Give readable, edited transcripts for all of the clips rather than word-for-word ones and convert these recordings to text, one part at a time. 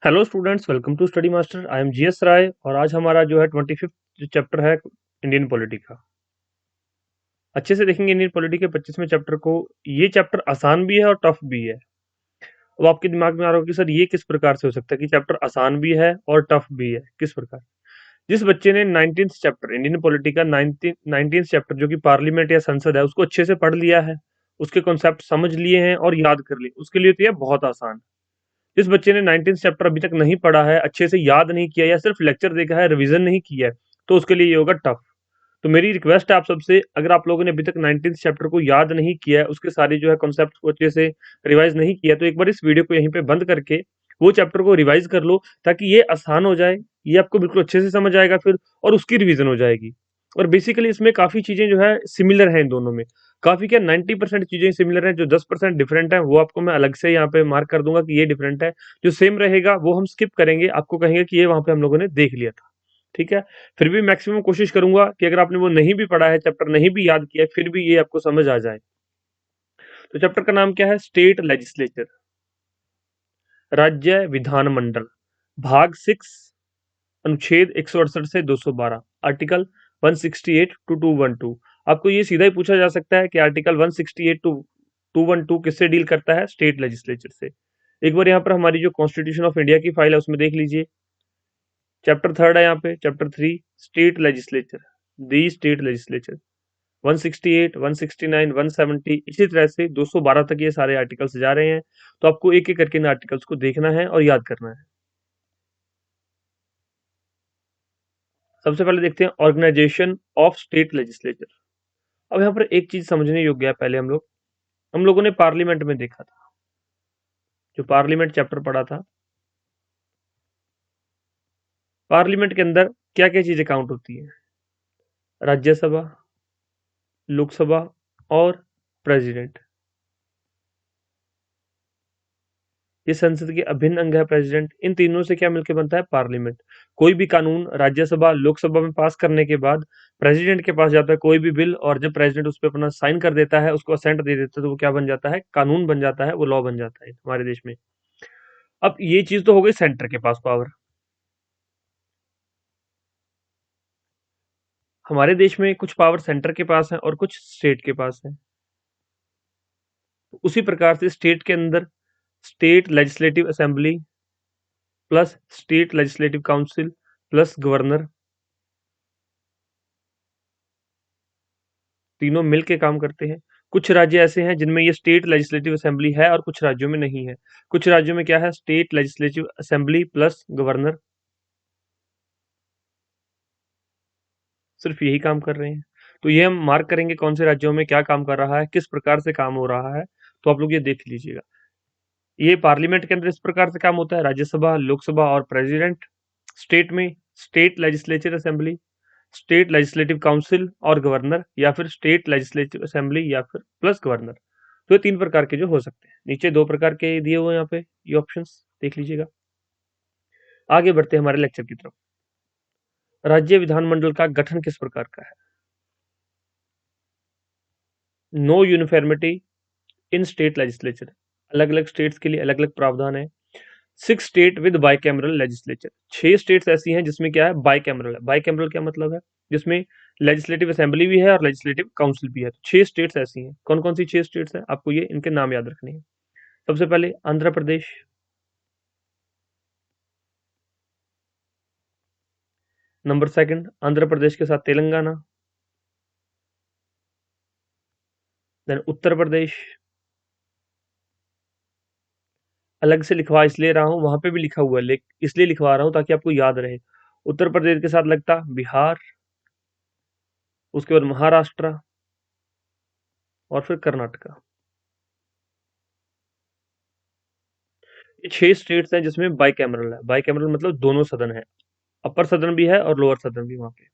Hello students, welcome to Study Master. I am GS Rai और आज हमारा जो है 25th चैप्टर है इंडियन पॉलिटी का। अच्छे से देखेंगे इंडियन पॉलिटी के 25वें चैप्टर को। ये चैप्टर आसान भी है और टफ भी है। अब आपके दिमाग में आ रहा होगा कि सर ये किस प्रकार से हो सकता है कि चैप्टर आसान भी है और टफ भी है, किस प्रकार। जिस बच्चे ने 19th चैप्टर इंडियन पॉलिटी का 19th चैप्टर जो कि पार्लियामेंट या संसद है उसको अच्छे से पढ़ लिया है, उसके कॉन्सेप्ट समझ लिए हैं और याद कर लिए, उसके लिए तो यह बहुत आसान है। जिस बच्चे ने 19th चैप्टर अभी तक नहीं पढ़ा है, अच्छे से याद नहीं किया या सिर्फ लेक्चर देखा है, रिवीजन नहीं किया है, तो उसके लिए ये होगा टफ। तो मेरी रिक्वेस्ट है आप सबसे, अगर आप लोगों ने अभी तक 19th चैप्टर को याद नहीं किया है, उसके सारे जो है कॉन्सेप्ट को अच्छे से रिवाइज नहीं किया, तो एक बार इस वीडियो को यहीं पे बंद करके वो चैप्टर को रिवाइज कर लो, ताकि ये आसान हो जाए। ये आपको बिल्कुल अच्छे से समझ आएगा फिर, और उसकी रिवीजन हो जाएगी। और बेसिकली इसमें काफी चीजें जो है सिमिलर हैं इन दोनों में। काफी क्या 90% चीजें सिमिलर हैं, जो 10% डिफरेंट है वो आपको मैं अलग से यहाँ पे मार्क कर दूंगा कि ये डिफरेंट है। जो सेम रहेगा वो हम स्किप करेंगे, आपको कहेंगे कि ये वहां पे हम लोगों ने देख लिया था। ठीक है। फिर भी मैक्सिमम कोशिश करूंगा कि अगर आपने वो नहीं भी पढ़ा है, चैप्टर नहीं भी याद किया है, फिर भी ये आपको समझ आ जाए। तो चैप्टर का नाम क्या है? स्टेट लेजिस्लेचर, राज्य विधानमंडल। भाग 6, अनुच्छेद 168 से 212, आर्टिकल 168 टू 212। आपको ये सीधा ही पूछा जा सकता है कि आर्टिकल 168 टू 212 किससे डील करता है? स्टेट लेजिस्लेचर से। एक बार यहाँ पर हमारी जो कॉन्स्टिट्यूशन ऑफ इंडिया की फाइल है उसमें देख लीजिए। चैप्टर 3 है यहाँ पे, चैप्टर 3 स्टेट लेजिस्लेचर, दी स्टेट लेजिस्लेचर। 168, 169, 170, इसी तरह से 212 तक ये सारे आर्टिकल्स जा रहे हैं। तो आपको एक एक करके इन आर्टिकल्स को देखना है और याद करना है। सबसे पहले देखते हैं ऑर्गेनाइजेशन ऑफ स्टेट लेजिस्लेचर। अब यहाँ पर एक चीज समझने योग्य है। पहले हम लोगों ने पार्लियामेंट में देखा था, जो पार्लियामेंट चैप्टर पढ़ा था। पार्लियामेंट के अंदर क्या क्या चीजें काउंट होती है? राज्यसभा, लोकसभा और प्रेसिडेंट। ये संसद के अभिन्न अंग है प्रेसिडेंट। इन तीनों से क्या मिलकर बनता है? पार्लियामेंट। कोई भी कानून राज्यसभा लोकसभा में पास करने के बाद प्रेसिडेंट के पास जाता है, कोई भी बिल, और जब प्रेसिडेंट उस पर अपना साइन कर देता है, उसको असेंट दे देता है, तो वो क्या बन जाता है? कानून बन जाता है, वो लॉ बन जाता है हमारे देश में। अब ये चीज तो हो गई सेंटर के पास पावर। हमारे देश में कुछ पावर सेंटर के पास है और कुछ स्टेट के पास है। उसी प्रकार से स्टेट के अंदर state legislative assembly plus state legislative council plus governor, तीनों मिलके काम करते हैं। कुछ राज्य ऐसे हैं जिनमें ये स्टेट लेजिस्लेटिव असेंबली है और कुछ राज्यों में नहीं है। कुछ राज्यों में क्या है? State legislative assembly plus governor, सिर्फ यही काम कर रहे हैं। तो ये हम मार्क करेंगे कौन से राज्यों में क्या काम कर रहा है, किस प्रकार से काम हो रहा है। तो आप लोग ये देख लीजिएगा। ये पार्लियामेंट के अंदर इस प्रकार से काम होता है, राज्यसभा, लोकसभा और प्रेसिडेंट। स्टेट में state legislature assembly, state legislative council और गवर्नर, या फिर स्टेट लेजिस्लेटिव असेंबली या फिर प्लस गवर्नर। तो ये तीन प्रकार के जो हो सकते हैं। नीचे दो प्रकार के दिए हुए हैं यहाँ पे, ये ऑप्शंस देख लीजिएगा। आगे बढ़ते हैं हमारे लेक्चर की तरफ। राज्य विधानमंडल का गठन किस प्रकार का है? No uniformity in state legislature. अलग अलग स्टेट्स के लिए अलग अलग प्रावधान है। 6 state with bicameral legislature. 6 states ऐसी हैं जिसमें क्या है? बाइकैमरल है। बाइकैमरल क्या मतलब है? जिसमें लेजिस्लेटिव असेंबली भी है और लेजिस्लेटिव काउंसिल भी है। तो 6 स्टेट्स ऐसी हैं। कौन कौन सी 6 स्टेट्स हैं? आपको ये इनके नाम याद रखने हैं। सबसे पहले आंध्र प्रदेश, नंबर सेकंड आंध्र प्रदेश के साथ तेलंगाना, देन उत्तर प्रदेश। अलग से लिखवा इसलिए रहा हूं, वहां पे भी लिखा हुआ है, इसलिए लिखवा रहा हूं ताकि आपको याद रहे। उत्तर प्रदेश के साथ लगता बिहार, उसके बाद महाराष्ट्र और फिर कर्नाटका। ये 6 स्टेट्स हैं जिसमें बाइकैमरल है। बाइकैमरल मतलब दोनों सदन है, अपर सदन भी है और लोअर सदन भी वहां पे।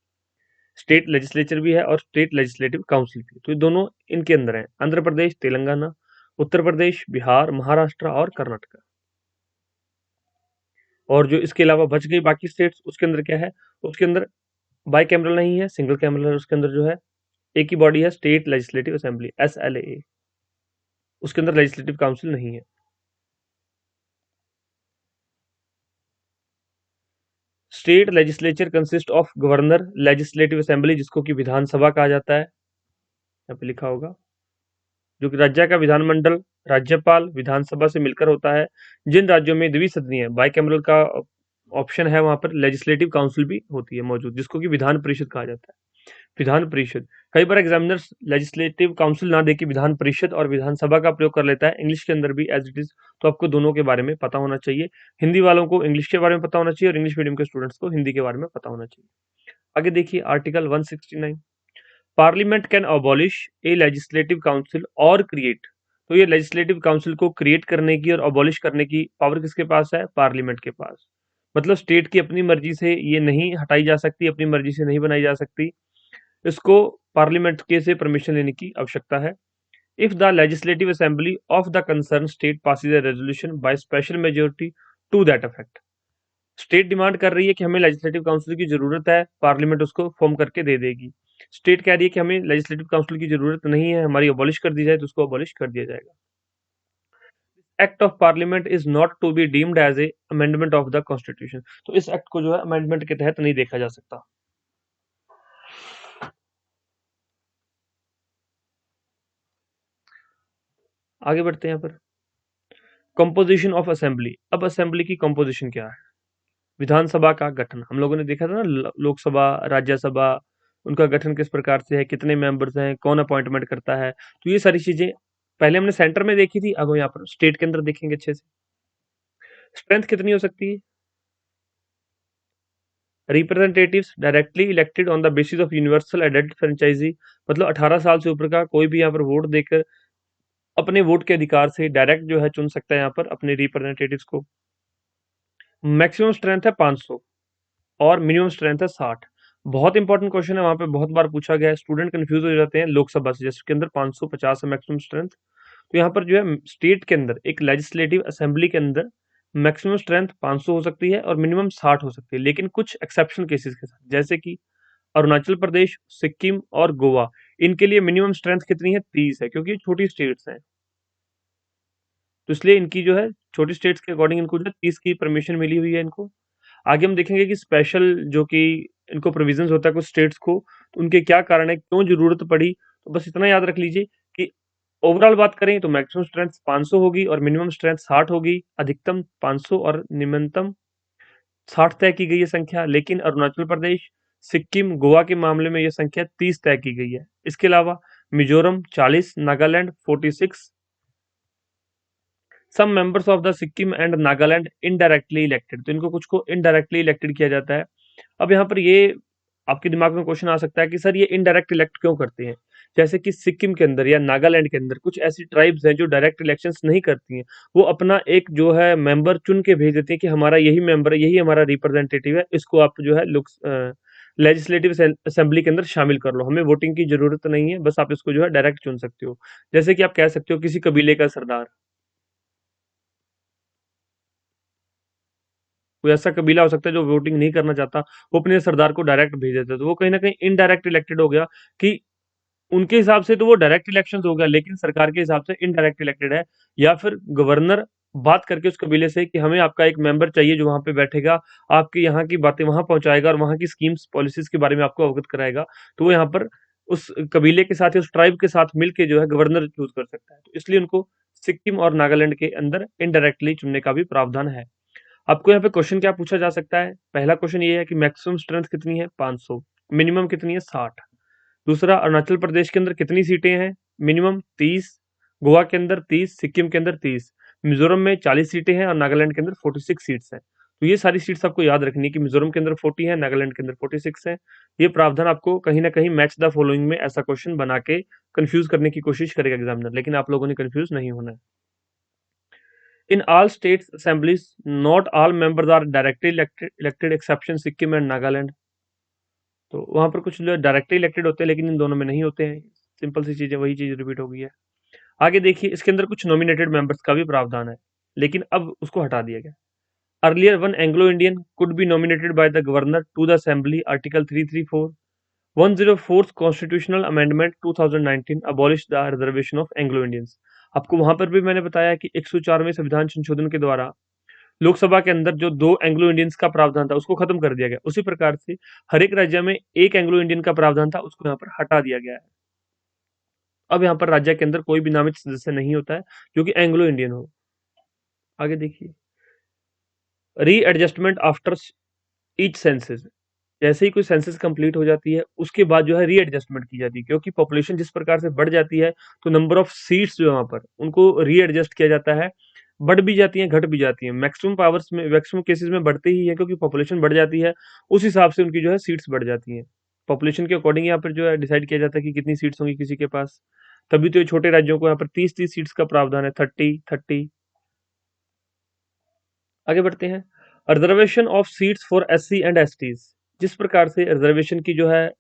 स्टेट लेजिस्लेचर भी है और स्टेट लेजिस्लेटिव काउंसिल भी, तो ये दोनों इनके अंदर है। आंध्र प्रदेश, तेलंगाना, उत्तर प्रदेश, बिहार, महाराष्ट्र और कर्नाटका। और जो इसके अलावा बच गई बाकी स्टेट्स, उसके अंदर क्या है? उसके अंदर बाई कैमरल नहीं है, सिंगल कैमरल है। उसके अंदर जो है एक ही बॉडी है, स्टेट लेजिस्लेटिव असेंबली, SLA। उसके अंदर लेजिस्लेटिव काउंसिल नहीं है। State legislature consist of governor, legislative assembly जिसको कि विधानसभा कहा जाता है, यहाँ पे लिखा होगा, जो कि राज्य का विधानमंडल राज्यपाल विधानसभा से मिलकर होता है। जिन राज्यों में द्विसदनीय बाइकैमरल का ऑप्शन है वहां पर लेजिस्लेटिव काउंसिल भी होती है मौजूद, जिसको कि विधान परिषद कहा जाता है। विधान परिषद, कई बार एग्जामिनर्स लेजिस्लेटिव काउंसिल ना देके विधान परिषद और विधानसभा का प्रयोग कर लेता है इंग्लिश के अंदर भी एज इट इज, तो आपको दोनों के बारे में पता होना चाहिए। हिंदी वालों को इंग्लिश के बारे में पता होना चाहिए और इंग्लिश मीडियम के स्टूडेंट्स को हिंदी के बारे में पता होना चाहिए। आगे देखिए article 169, parliament can abolish A legislative council और क्रिएट, तो ये लेजिस्लेटिव काउंसिल को क्रिएट करने की और अबॉलिश करने की पावर किसके पास है? पार्लियामेंट के पास। मतलब स्टेट की अपनी मर्जी से ये नहीं हटाई जा सकती, अपनी मर्जी से नहीं बनाई जा सकती, इसको पार्लियामेंट के से परमिशन लेने की आवश्यकता है। If the legislative assembly of the concern state passes a resolution by special majority to that effect, state demand कर रही है कि हमें लेजिस्लेटिव काउंसिल की जरूरत है, पार्लियामेंट उसको फॉर्म करके दे देगी। स्टेट कह रही है कि हमें लेजिस्लेटिव काउंसिल की जरूरत नहीं है, हमारी अबॉलिश कर दी जाए, तो उसको अबॉलिश कर दिया जाएगा। Act of parliament is not to be deemed as a amendment of the constitution, तो इस एक्ट को जो है अमेंडमेंट के तहत नहीं देखा जा सकता। आगे बढ़ते हैं यहाँ पर, कंपोजिशन ऑफ असेंबली। अब असेंबली की कंपोजिशन क्या है? विधानसभा का गठन हम लोगों ने देखा था ना, लोकसभा राज्यसभा, उनका गठन किस प्रकार से है, कितने मेंबर्स हैं, कौन अपॉइंटमेंट करता है, तो ये सारी चीजें पहले हमने सेंटर में देखी थी, अब यहाँ पर स्टेट के अंदर देखेंगे अच्छे से। स्ट्रेंथ कितनी हो सकती है? Representatives directly elected on the basis of universal adult franchise, मतलब 18 साल से ऊपर का कोई भी यहाँ पर वोट देकर अपने वोट के अधिकार से डायरेक्ट जो है चुन सकता है यहाँ पर अपने रिप्रेजेंटेटिव्स को। मैक्सिमम स्ट्रेंथ है 500 और मिनिमम स्ट्रेंथ है 60। बहुत इंपॉर्टेंट क्वेश्चन है, वहां पे बहुत बार पूछा गया है, स्टूडेंट कंफ्यूज हो जाते हैं लोकसभा से, जिसके अंदर 550 है मैक्सिमम स्ट्रेंथ। तो यहाँ पर जो है स्टेट के अंदर एक लेजिस्लेटिव असेंबली के अंदर मैक्सिमम स्ट्रेंथ 500 हो सकती है और मिनिमम 60 हो सकती है, लेकिन कुछ एक्सेप्शन केसेस के साथ, जैसे कि अरुणाचल प्रदेश, सिक्किम और गोवा, इनके लिए मिनिमम स्ट्रेंथ कितनी है? 30 है, क्योंकि छोटी स्टेट्स हैं, तो इसलिए इनकी जो है छोटी स्टेट्स के अकॉर्डिंग इनको जो 30 की परमिशन मिली हुई है इनको। आगे हम देखेंगे कि स्पेशल जो कि इनको प्रोविजंस होता है कुछ स्टेट्स को, तो उनके क्या कारण है, क्यों जरूरत पड़ी, तो बस इतना याद रख लीजिए कि ओवरऑल बात करें तो मैक्सिमम स्ट्रेंथ 500 होगी और मिनिमम स्ट्रेंथ 60 होगी, अधिकतम 500 और निम्नतम 60 तय की गई है संख्या। लेकिन अरुणाचल प्रदेश, सिक्किम, गोवा के मामले में यह संख्या 30 तय की गई है। इसके अलावा Mizoram 40, Nagaland 46, some members of the Sikkim and Nagaland indirectly elected, तो इनको कुछ को इनडायरेक्टली इलेक्टेड किया जाता है। अब यहाँ पर ये आपके दिमाग में क्वेश्चन आ सकता है कि सर ये इनडायरेक्ट इलेक्ट क्यों करते हैं? जैसे कि सिक्किम के अंदर या नागालैंड के अंदर कुछ ऐसी ट्राइब्स हैं जो डायरेक्ट इलेक्शंस नहीं करती हैं, वो अपना एक जो है मेंबर चुन के भेज देते हैं कि हमारा यही मेंबर है, यही हमारा रिप्रेजेंटेटिव है, इसको आप जो है लोक लेजिस्लेटिव असेंबली के अंदर शामिल कर लो, हमें वोटिंग की जरूरत नहीं है, बस आप इसको जो है डायरेक्ट चुन सकते हो। जैसे कि आप कह सकते हो किसी कबीले का सरदार, कोई ऐसा कबीला हो सकता है जो वोटिंग नहीं करना चाहता, वो अपने सरदार को डायरेक्ट भेज देता है, तो वो कहीं ना कहीं इनडायरेक्ट इलेक्टेड हो गया, कि उनके हिसाब से तो वो डायरेक्ट इलेक्शन हो गया, लेकिन सरकार के हिसाब से इनडायरेक्ट इलेक्टेड है। या फिर गवर्नर बात करके उस कबीले से कि हमें आपका एक मेंबर चाहिए जो वहां पे बैठेगा, आपकी यहाँ की बातें वहां पहुंचाएगा और वहां की स्कीम्स पॉलिसीज के बारे में आपको अवगत कराएगा, तो वो यहाँ पर उस कबीले के साथ या उस ट्राइब के साथ मिलके जो है गवर्नर चूज कर सकता है, तो इसलिए उनको सिक्किम और नागालैंड के अंदर इनडायरेक्टली चुनने का भी प्रावधान है। आपको यहाँ पे क्वेश्चन क्या पूछा जा सकता है? पहला क्वेश्चन ये है कि मैक्सिमम स्ट्रेंथ कितनी है? 500, मिनिमम कितनी है? 60। दूसरा, अरुणाचल प्रदेश के अंदर कितनी सीटें हैं? मिनिमम 30, गोवा के अंदर 30, सिक्किम के अंदर 30, मिजोरम में 40 सीटें हैं और नागालैंड के अंदर 46 सीट्स हैं। तो ये सारी सीट्स आपको याद रखनी है कि मिजोरम के अंदर 40 है, नागालैंड के अंदर 46 है। ये प्रावधान आपको कहीं ना कहीं मैच द फॉलोइंग में ऐसा क्वेश्चन बना के कंफ्यूज करने की कोशिश करेगा एग्जामिनर, लेकिन आप लोगों ने कंफ्यूज नहीं होना है। In all states assemblies, not all members are directly elected exception Sikkim and Nagaland, तो वहां पर कुछ जो डायरेक्टली इलेक्टेड होते हैं लेकिन इन दोनों में नहीं होते हैं। सिंपल सी चीज है, वही चीज रिपीट हो गई है। आगे देखिए, इसके अंदर कुछ नॉमिनेटेड मेंबर्स का भी प्रावधान है, लेकिन अब उसको हटा दिया गया। Earlier one Anglo Indian could be nominated by the governor to the assembly, article 334। 104th constitutional amendment 2019 abolish the reservation of Anglo Indians. आपको वहां पर भी मैंने बताया कि 104वें संविधान संशोधन के द्वारा लोकसभा के अंदर जो 2 एंग्लो इंडियंस का प्रावधान था उसको खत्म कर दिया गया। उसी प्रकार से हर एक राज्य में 1 एंग्लो इंडियन का प्रावधान था, उसको यहाँ पर हटा दिया गया है। अब यहाँ पर राज्य के अंदर कोई भी नामित सदस्य नहीं होता है जो कि एंग्लो इंडियन हो। आगे देखिए, रीएडजस्टमेंट आफ्टर ईच सेंसस। जैसे ही कोई सेंसस कंप्लीट हो जाती है उसके बाद जो है रीएडजस्टमेंट की जाती है, क्योंकि पॉपुलेशन जिस प्रकार से बढ़ जाती है तो नंबर ऑफ सीट्स जो है वहां पर उनको रीएडजस्ट किया जाता है। बढ़ भी जाती हैं, घट भी जाती हैं, मैक्सिमम पावर्स में मैक्सिमम केसेस में बढ़ते ही है, क्योंकि पॉपुलेशन बढ़ जाती है उस हिसाब से उनकी जो है सीट्स बढ़ जाती हैं। पॉपुलेशन के अकॉर्डिंग यहाँ पर जो है डिसाइड किया जाता है कि कितनी सीट्स होंगी किसी के पास। तभी तो ये छोटे राज्यों को यहाँ पर 30-30 सीट्स का प्रावधान है, 30-30। आगे बढ़ते हैं, reservation of seats for SC and STs. जिस प्रकार से रिजर्वेशन की जो है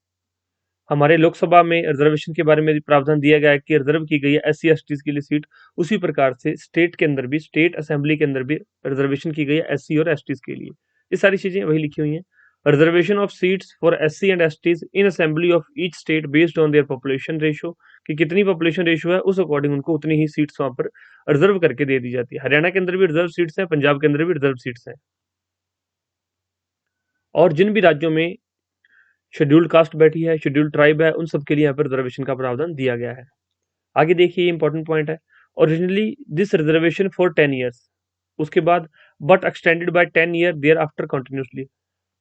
हमारे लोकसभा में रिजर्वेशन के बारे में भी प्रावधान दिया गया है कि रिजर्व की गई है एससी एसटीज के लिए सीट, उसी प्रकार से स्टेट के अंदर भी, स्टेट असेंबली के अंदर भी रिजर्वेशन की गई है एससी और एसटीज के लिए। ये सारी चीजें वही लिखी हुई हैं। Reservation of seats for SC and STs in assembly of each state based on their population ratio, कि कितनी पॉपुलेशन रेशो है उस अकॉर्डिंग उनको उतनी ही सीट्स वहां पर रिजर्व करके दे दी जाती है। हरियाणा के अंदर भी रिजर्व सीट्स हैं, पंजाब के अंदर भी रिजर्व सीट्स हैं, और जिन भी राज्यों में शेड्यूल्ड कास्ट बैठी है, शेड्यूल्ड ट्राइब है, उन सब के लिए यहाँ पर रिजर्वेशन का प्रावधान दिया गया है। आगे देखिए, इंपॉर्टेंट पॉइंट है, originally this reservation for 10 years, उसके बाद but extended by 10 year thereafter continuously,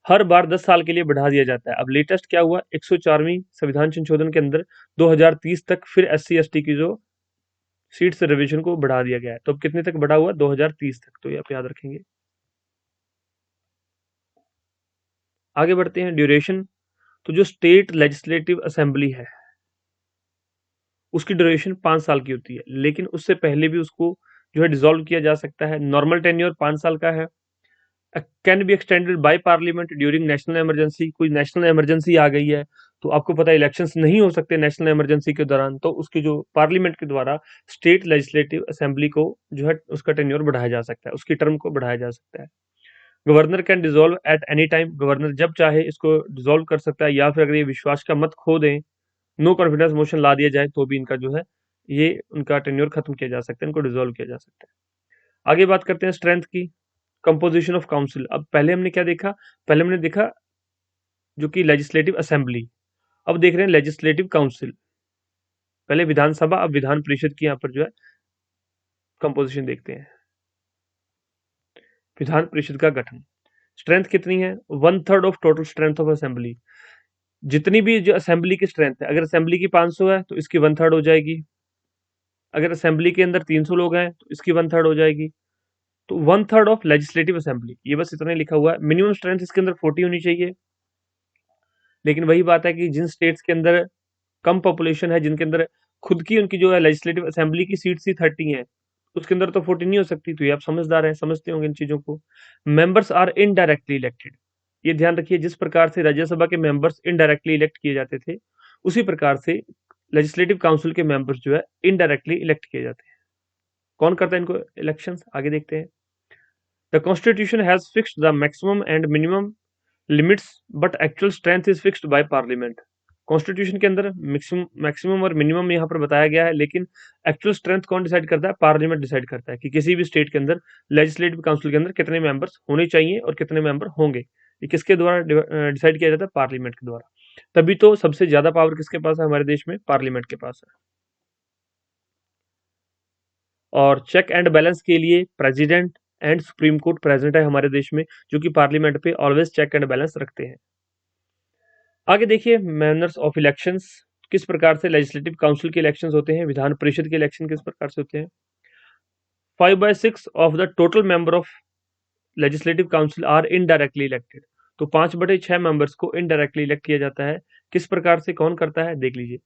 हर बार 10 साल के लिए बढ़ा दिया जाता है। अब लेटेस्ट क्या हुआ, 104वीं संविधान संशोधन के अंदर 2030 तक फिर एससी एसटी की जो सीट्स रिजर्वेशन को बढ़ा दिया गया है। तो अब कितने तक बढ़ा हुआ, 2030 तक, तो ये आप याद रखेंगे। आगे बढ़ते हैं, ड्यूरेशन। तो जो स्टेट लेजिस्लेटिव असेंबली है उसकी ड्यूरेशन 5 साल की होती है, लेकिन उससे पहले भी उसको जो है डिसॉल्व किया जा सकता है। नॉर्मल टेन्योर 5 साल का है, can be extended by parliament during national emergency. कोई नेशनल इमरजेंसी आ गई है तो आपको पता है इलेक्शंस नहीं हो सकते नेशनल इमरजेंसी के दौरान, तो उसकी जो पार्लियामेंट के द्वारा स्टेट लेजिस्लेटिव असेंबली को जो है उसका टेन्योर बढ़ाया जा सकता है, उसकी टर्म को बढ़ाया जा सकता है। Governor can dissolve at any time, governor जब चाहे इसको डिसॉल्व कर सकता है, या फिर अगर ये विश्वास का मत खो दें, नो कॉन्फिडेंस मोशन ला दिया जाए, तो भी इनका जो है ये उनका टेन्योर खत्म किया जा सकता है, इनको डिसॉल्व किया जा सकता है। आगे बात करते हैं स्ट्रेंथ की, कंपोजिशन ऑफ काउंसिल। अब पहले हमने क्या देखा, पहले हमने देखा जो कि लेजिस्लेटिव असेंबली, अब देख रहे हैं लेजिस्लेटिव काउंसिल। पहले विधानसभा, अब विधान परिषद की यहाँ पर जो है कंपोजिशन देखते हैं। विधान परिषद का गठन, स्ट्रेंथ कितनी है, 1/3 of total strength of assembly. जितनी भी जो असेंबली की स्ट्रेंथ है, अगर असेंबली की 500 है तो इसकी 1/3 हो जाएगी, अगर असेंबली के अंदर 300 लोग हैं तो इसकी 1/3 हो जाएगी। तो 1/3 ऑफ लेजिस्लेटिव असेंबली, ये बस इतना ही लिखा हुआ है। मिनिमम स्ट्रेंथ इसके अंदर 40 होनी चाहिए, लेकिन वही बात है कि जिन स्टेट्स के अंदर कम पॉपुलेशन है, जिनके अंदर खुद की उनकी जो है लेजिस्लेटिव असेंबली की सीट्स ही 30 है, उसके अंदर तो 40 नहीं हो सकती। तो ये आप समझदार हैं, समझते होंगे इन चीजों को। मेंबर्स आर इनडायरेक्टली इलेक्टेड, ये ध्यान रखिए, जिस प्रकार से राज्यसभा के मेंबर्स इनडायरेक्टली इलेक्ट किए जाते थे, उसी प्रकार से लेजिस्लेटिव काउंसिल के मेंबर्स जो है इनडायरेक्टली इलेक्ट किए जाते हैं। कौन करता है इनको इलेक्शंस, आगे देखते हैं। The constitution has fixed the maximum and minimum limits but actual strength is fixed by parliament. Constitution के अंदर मैक्सिमम और मिनिमम यहाँ पर बताया गया है, लेकिन एक्चुअल स्ट्रेंथ कौन डिसाइड करता है, पार्लियामेंट डिसाइड करता है कि किसी भी स्टेट के अंदर लेजिस्लेटिव काउंसिल के अंदर कितने मेंबर्स होने चाहिए और कितने मेंबर होंगे। ये किसके द्वारा डिसाइड किया जाता है, पार्लियामेंट के द्वारा। तभी तो सबसे ज्यादा पावर किसके पास है हमारे देश में, पार्लियामेंट के पास है। और चेक एंड बैलेंस के लिए president and supreme court present है हमारे देश में, जो कि पार्लियामेंट पे ऑलवेज चेक एंड बैलेंस रखते हैं। आगे देखिए, मैनर्स ऑफ इलेक्शंस, किस प्रकार से लेजिस्लेटिव काउंसिल के इलेक्शंस होते हैं, विधान परिषद के इलेक्शन किस प्रकार से होते हैं। 5/6 of the total member of legislative council are indirectly elected. तो 5/6 मेंबर्स को इनडायरेक्टली इलेक्ट किया जाता है। किस प्रकार से, कौन करता है, देख लीजिए।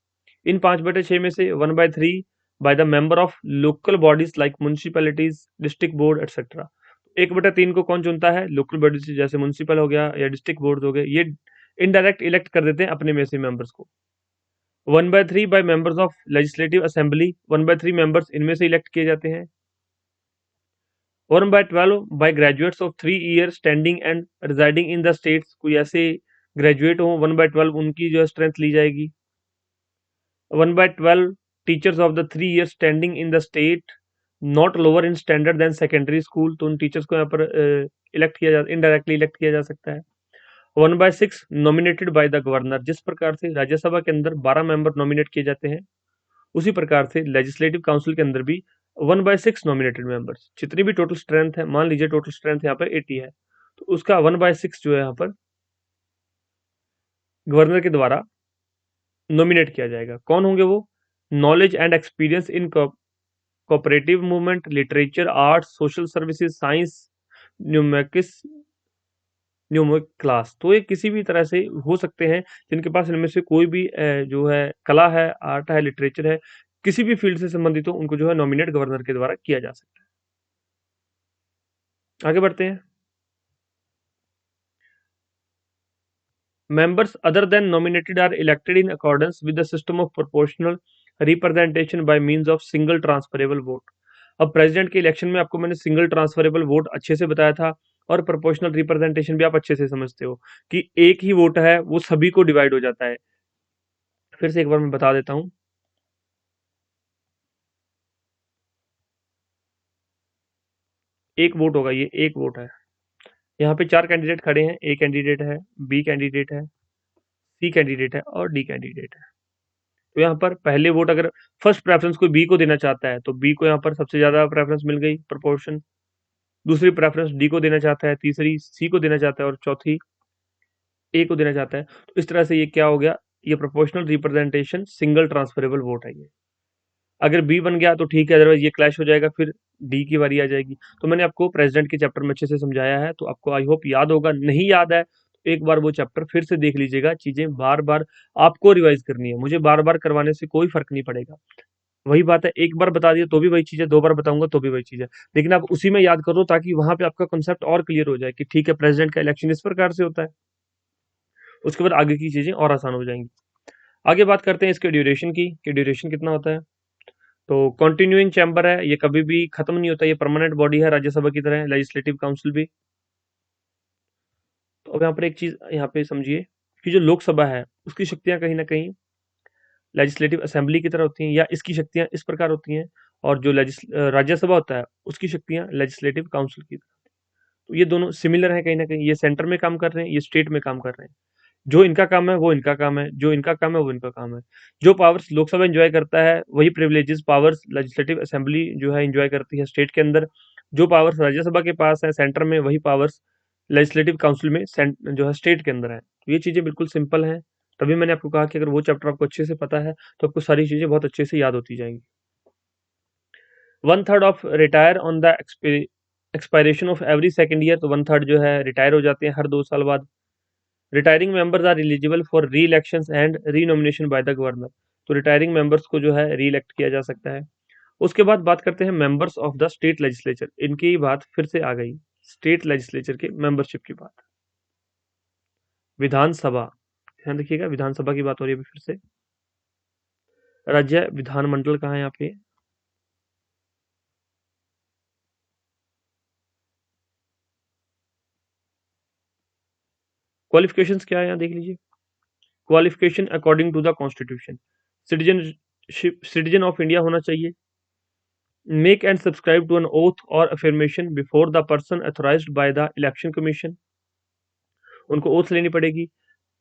इन 5/6 में से 1/3 by the member of local bodies like municipalities, district board etcetera. 1/3 को कौन चुनता है, लोकल बॉडीज जैसे म्युनिसिपल हो गया या डिस्ट्रिक्ट बोर्ड हो गए, ये इनडायरेक्ट इलेक्ट कर देते हैं अपने में से मेंबर्स को। 1/3 by members of legislative assembly, 1/3 members इनमें से इलेक्ट किए जाते हैं। 1/12 by graduates of 3 year standing and residing in the states. कोई ऐसे ग्रेजुएट हो 1/12, उनकी जो है स्ट्रेंथ ली जाएगी। 1/12 teachers of the 3 year standing in the state not lower in standard than secondary school, तो उन टीचर्स को यहाँ पर इलेक्ट किया जा इनडायरेक्टली इलेक्ट किया जा सकता है। 1/6 नॉमिनेटेड बाय द गवर्नर, जिस प्रकार से राज्यसभा के अंदर 12 मेंबर नॉमिनेट किए जाते हैं, उसी प्रकार से लेजिस्लेटिव काउंसिल के अंदर भी 1/6 नॉमिनेटेड मेंबर्स, जितनी भी टोटल स्ट्रेंथ है, मान लीजिए टोटल स्ट्रेंथ यहाँ पर 80 है, तो उसका 1/6 जो है यहाँ पर गवर्नर के द्वारा नॉमिनेट किया जाएगा। कौन होंगे वो? Knowledge and experience in cooperative movement, literature, arts, social services, science, numerics, numeric class. तो ये किसी भी तरह से हो सकते हैं जिनके पास इनमें से कोई भी जो है कला है, आर्ट है, लिटरेचर है, किसी भी फील्ड से संबंधित हो, उनको जो है नॉमिनेट गवर्नर के द्वारा किया जा सकता है। आगे बढ़ते हैं। Members other than nominated are elected in accordance with the system of proportional representation by means of single transferable vote। अब प्रेसिडेंट के इलेक्शन में आपको मैंने सिंगल ट्रांसफरेबल वोट अच्छे से बताया था, और प्रोपोर्शनल रिप्रेजेंटेशन भी आप अच्छे से समझते हो कि एक ही वोट है वो सभी को डिवाइड हो जाता है। फिर से एक बार मैं बता देता हूं। एक वोट होगा, ये एक वोट है। यहाँ पे 4 कैंडिडेट खड़े हैं, ए कैंडिडेट है, बी कैंडिडेट है, सी कैंडिडेट है और डी कैंडिडेट है। तो यहाँ पर पहले वोट अगर फर्स्ट प्रेफरेंस कोई बी को देना चाहता है तो बी को यहाँ पर सबसे ज्यादा प्रेफरेंस मिल गई, प्रोपोर्शन। दूसरी प्रेफरेंस डी को देना चाहता है, तीसरी सी को देना चाहता है और चौथी ए को देना चाहता है। तो इस तरह से ये क्या हो गया, ये proportional representation single transferable vote है ये। अगर बी बन गया तो ठीक है, अदरवाइज ये क्लैश हो जाएगा, फिर डी की बारी आ जाएगी। तो मैंने आपको प्रेसिडेंट के चैप्टर में अच्छे से समझाया है, तो आपको आई होप याद होगा। नहीं याद है तो एक बार वो चैप्टर फिर से देख लीजिएगा। चीजें बार बार आपको रिवाइज करनी है, मुझे बार बार करवाने से कोई फर्क नहीं पड़ेगा। वही बात है, एक बार बता दिया तो भी वही चीज है, दो बार बताऊंगा तो भी वही चीज है, लेकिन आप उसी में याद करो ताकि वहां पे आपका कंसेप्ट और क्लियर हो जाए कि ठीक है प्रेसिडेंट का इलेक्शन इस प्रकार से होता है। उसके बाद आगे की चीजें और आसान हो जाएंगी। आगे बात करते हैं इसके ड्यूरेशन की, कि ड्यूरेशन कितना होता है। तो कंटिन्यूइंग चैम्बर है, ये कभी भी खत्म नहीं होता, ये परमानेंट बॉडी है राज्यसभा की तरह, लेजिस्लेटिव काउंसिल भी। तो अब यहाँ पर एक चीज यहाँ पे समझिए कि जो लोकसभा है उसकी शक्तियां कहीं ना कहीं लेजिस्लेटिव असेंबली की तरह होती हैं, या इसकी शक्तियां इस प्रकार होती हैं, और जो राज्यसभा होता है उसकी शक्तियां लेजिस्लेटिव काउंसिल की तरह। तो ये दोनों सिमिलर हैं कहीं ना कहीं, ये सेंटर में काम कर रहे हैं, ये स्टेट में काम कर रहे हैं। जो इनका काम है वो इनका काम है, जो इनका काम है वो इनका काम है। जो पावर्स लोकसभा एंजॉय करता है वही प्रिविलेजेस पावर्स लेजिस्लेटिव असेंबली जो है एंजॉय करती है स्टेट के अंदर। जो पावर्स राज्यसभा के पास है सेंटर में, वही पावर्स लेजिस्लेटिव काउंसिल में जो है स्टेट के अंदर है। तो ये चीजें बिल्कुल सिंपल हैं। तभी मैंने आपको कहा कि अगर वो चैप्टर आपको अच्छे से पता है तो आपको सारी चीजें बहुत अच्छे से याद होती जाएंगी। 1/3 of retire on the expiration of every second year, तो 1/3 जो है रिटायर हो जाते हैं हर 2 साल बाद। Retiring members are eligible for re election and re nomination by the governor, तो रिटायरिंग मेंबर्स को जो है री इलेक्ट किया जा सकता है। उसके बाद बात करते हैं members of the state legislature, इनकी बात फिर से आ गई, स्टेट लेजिस्लेचर के मेंबरशिप की बात। विधानसभा, ध्यान रखिएगा विधानसभा की बात हो रही है अभी फिर से। राज्य विधानमंडल कहाँ है यहाँ पे? क्वालिफिकेशंस क्या है यहाँ देख लीजिए। Qualification according to the constitution, citizenship, citizen of India होना चाहिए। Make and subscribe to an oath और affirmation before the person authorised by the election commission, उनको ओथ लेनी पड़ेगी।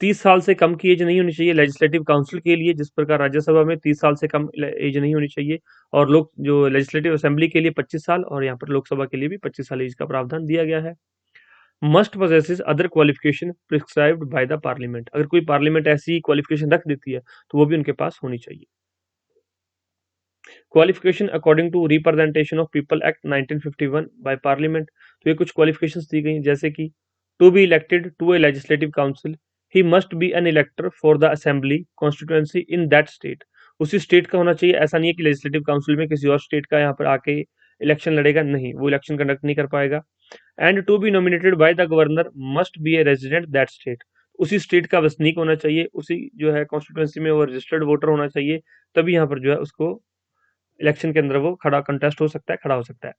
30 साल से कम की एज नहीं होनी चाहिए लेजिस्लेटिव काउंसिल के लिए, जिस प्रकार राज्यसभा में 30 साल से कम एज नहीं होनी चाहिए। और लोग जो लेजिस्लेटिव असेंबली के लिए 25 साल, और यहाँ पर लोकसभा के लिए भी 25 साल एज का प्रावधान दिया गया है। Must possesses other qualification prescribed by the parliament, अगर कोई पार्लियामेंट ऐसी क्वालिफिकेशन रख देती है तो वो भी उनके पास होनी चाहिए। Qualification according to representation of people act 1951 by parliament, तो ये कुछ क्वालिफिकेशंस दी गई जैसे कि to be elected to a legislative council he must be an elector for the assembly constituency in that state, उसी स्टेट का होना चाहिए। ऐसा नहीं है कि लेजिस्लेटिव काउंसिल में किसी और स्टेट का यहाँ पर आके इलेक्शन लड़ेगा, नहीं, वो इलेक्शन कंडक्ट नहीं कर पाएगा। And to be nominated by the governor must be a resident that state, उसी स्टेट का वसनीक होना चाहिए, उसी जो है कॉन्स्टिट्यूएंसी में वो रजिस्टर्ड वोटर होना चाहिए, तभी यहाँ पर जो है उसको इलेक्शन के अंदर वो खड़ा कंटेस्ट हो सकता है, खड़ा हो सकता है।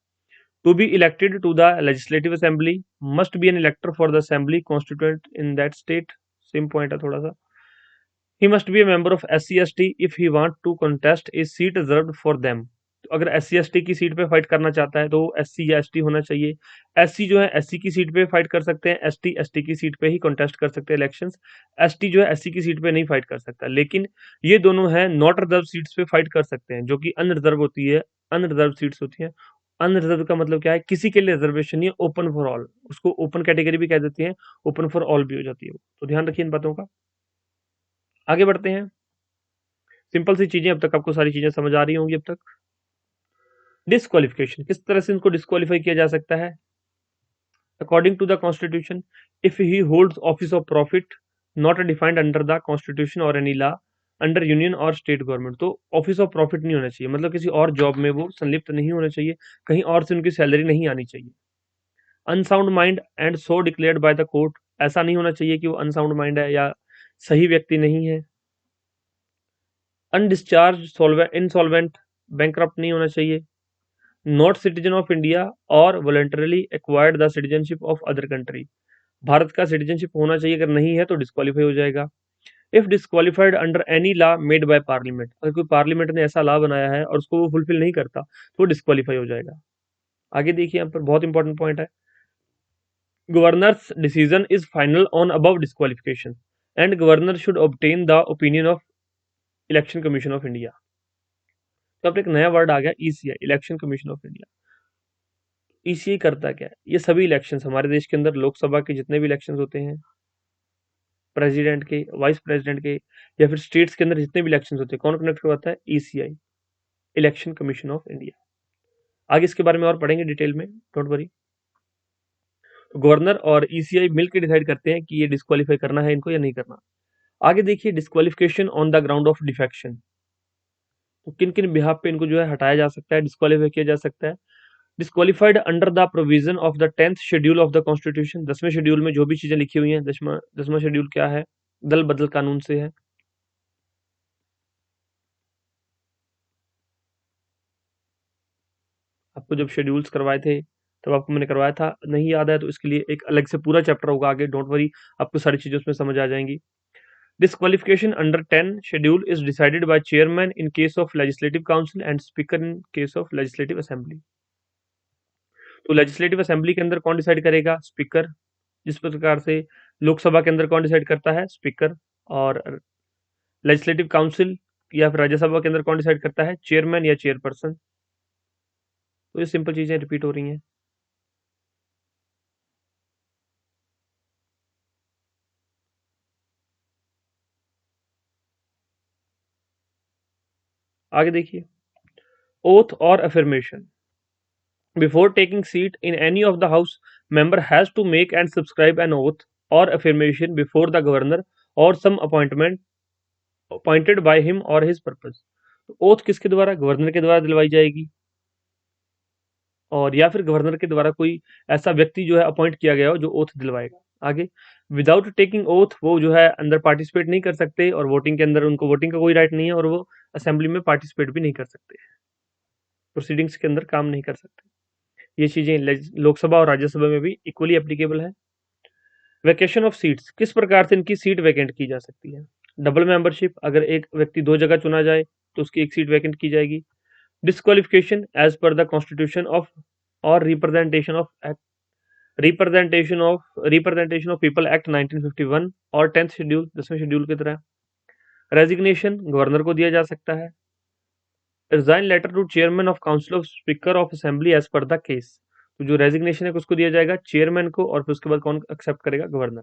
To be elected to the legislative assembly must be an elector for the assembly constituent in that state, same point है थोड़ा सा। He must be a member of SC ST if he want to contest a seat reserved for them, अगर SC ST की seat पे fight करना चाहता है तो SC या ST होना चाहिए। SC जो है SC की सीट पे फाइट कर सकते हैं, ST ST की सीट पे ही कॉन्टेस्ट कर सकते हैं इलेक्शंस। ST जो है SC की सीट पे नहीं फाइट कर सकता, लेकिन ये दोनों हैं नॉट रिजर्व सीट्स पे फाइट कर सकते हैं, जो कि अनरिजर्व होती है, अनरिजर्व सीट्स होती हैं। अनरिजर्व का मतलब क्या है, किसी के लिए रिजर्वेशन नहीं है, ओपन फॉर ऑल, उसको ओपन कैटेगरी भी कह देती है, ओपन फॉर ऑल भी हो जाती है वो। तो ध्यान रखिए इन बातों का। आगे बढ़ते हैं। सिंपल सी चीजें, अब तक आपको सारी चीजें समझ आ रही होंगी अब तक। डिस्क्वालिफिकेशन, किस तरह से इनको डिस्क्वालीफाई किया जा सकता है। According to the constitution, if he holds office of profit not defined under the constitution और एनी लॉ अंडर यूनियन और स्टेट गवर्नमेंट, तो ऑफिस ऑफ प्रॉफिट नहीं होना चाहिए, मतलब किसी और जॉब में वो संलिप्त नहीं होना चाहिए, कहीं और से उनकी सैलरी नहीं आनी चाहिए। Unsound mind and so declared by the court, ऐसा नहीं होना चाहिए कि वो अनसाउंड माइंड है या सही व्यक्ति नहीं है। अनडिस्चार्ज इंसॉल्वेंट, बैंकरप्ट नहीं होना चाहिए। नॉट सिटीजन ऑफ इंडिया और voluntarily acquired the citizenship of other country, Bharat का सिटीजनशिप होना चाहिए, अगर नहीं है तो डिस्क्वालीफाई हो जाएगा। If disqualified under any law made by parliament, अगर कोई पार्लियामेंट ने ऐसा लॉ बनाया है और उसको वो फुलफिल नहीं करता तो डिस्क्वालीफाई हो जाएगा। आगे देखिए, यहाँ पर बहुत इंपॉर्टेंट पॉइंट है। Governors decision is final on above disqualification and governor should obtain the opinion of election commission of India. तो अब एक नया वर्ड आ गया, ECI, election commission of India. ECI करता क्या है, ये सभी इलेक्शंस हमारे देश के अंदर लोकसभा के जितने भी इलेक्शंस होते हैं, प्रेसिडेंट के, वाइस प्रेसिडेंट के, या फिर स्टेट्स के अंदर जितने भी इलेक्शंस होते हैं, कौन कंडक्ट करवाता है, ECI, election commission of India. आगे इसके बारे में और पढ़ेंगे डिटेल में, डोंट वरी। तो गवर्नर और ECI मिलकर डिसाइड करते हैं कि ये डिस्क्वालीफाई करना है इनको या नहीं करना। आगे देखिए, disqualification on the ground of defection, तो किन किन बिहाफ पे इनको जो है हटाया जा सकता है, डिस्क्वालीफाई किया जा सकता है। Disqualified under the provision of the 10th schedule of the constitution, 10वें शेड्यूल में जो भी चीजें लिखी हुई हैं, दसवां शेड्यूल क्या है, दल बदल कानून से है। आपको जब शेड्यूल्स करवाए थे तब आपको मैंने करवाया था, नहीं याद है तो इसके लिए एक अलग से पूरा चैप्टर होगा आगे, डोंट वरी, आपको सारी चीजें उसमें समझ आ जाएंगी। Disqualification under 10 schedule is decided by chairman in case of legislative council and speaker in case of legislative assembly. तो लेजिस्लेटिव असेंबली के अंदर कौन डिसाइड करेगा, स्पीकर। जिस प्रकार से लोकसभा के अंदर कौन डिसाइड करता है, स्पीकर। और लेजिस्लेटिव काउंसिल या फिर राज्यसभा के अंदर कौन डिसाइड करता है, चेयरमैन या चेयरपर्सन। तो ये सिंपल चीजें रिपीट हो रही हैं। आगे देखिए, ओथ और affirmation, before taking seat in any of the house member has to make and subscribe an oath or affirmation before the governor or some appointment appointed by him or his purpose। तो oath किसके द्वारा, governor के द्वारा दिलवाई जाएगी, और या फिर गवर्नर के द्वारा कोई ऐसा व्यक्ति जो है अपॉइंट किया गया हो जो ओथ दिलवाएगा। आगे, विदाउट टेकिंग ओथ वो जो है अंदर पार्टिसिपेट नहीं कर सकते, और वोटिंग के अंदर उनको वोटिंग का कोई राइट नहीं है, और वो असेंबली में पार्टिसिपेट भी नहीं कर सकते, प्रोसीडिंग्स के अंदर काम नहीं कर सकते। ये चीजें लोकसभा और राज्यसभा में भी इक्वली एप्लीकेबल है। वैकेशन ऑफ सीट्स, किस प्रकार से इनकी सीट वैकेंट की जा सकती है। डबल मेंबरशिप, अगर एक व्यक्ति दो जगह चुना जाए तो उसकी एक सीट वैकेंट की जाएगी। Disqualification as per the constitution of और रिप्रेजेंटेशन ऑफ पीपल एक्ट 1951 और 10th शेड्यूल, 10वें शेड्यूल की तरह। रेजिग्नेशन गवर्नर को दिया जा सकता है। Resign letter to chairman of council of speaker of assembly as per the case, तो जो रेजिग्नेशन है उसको दिया जाएगा चेयरमैन को, और फिर उसके बाद कौन एक्सेप्ट करेगा, governor.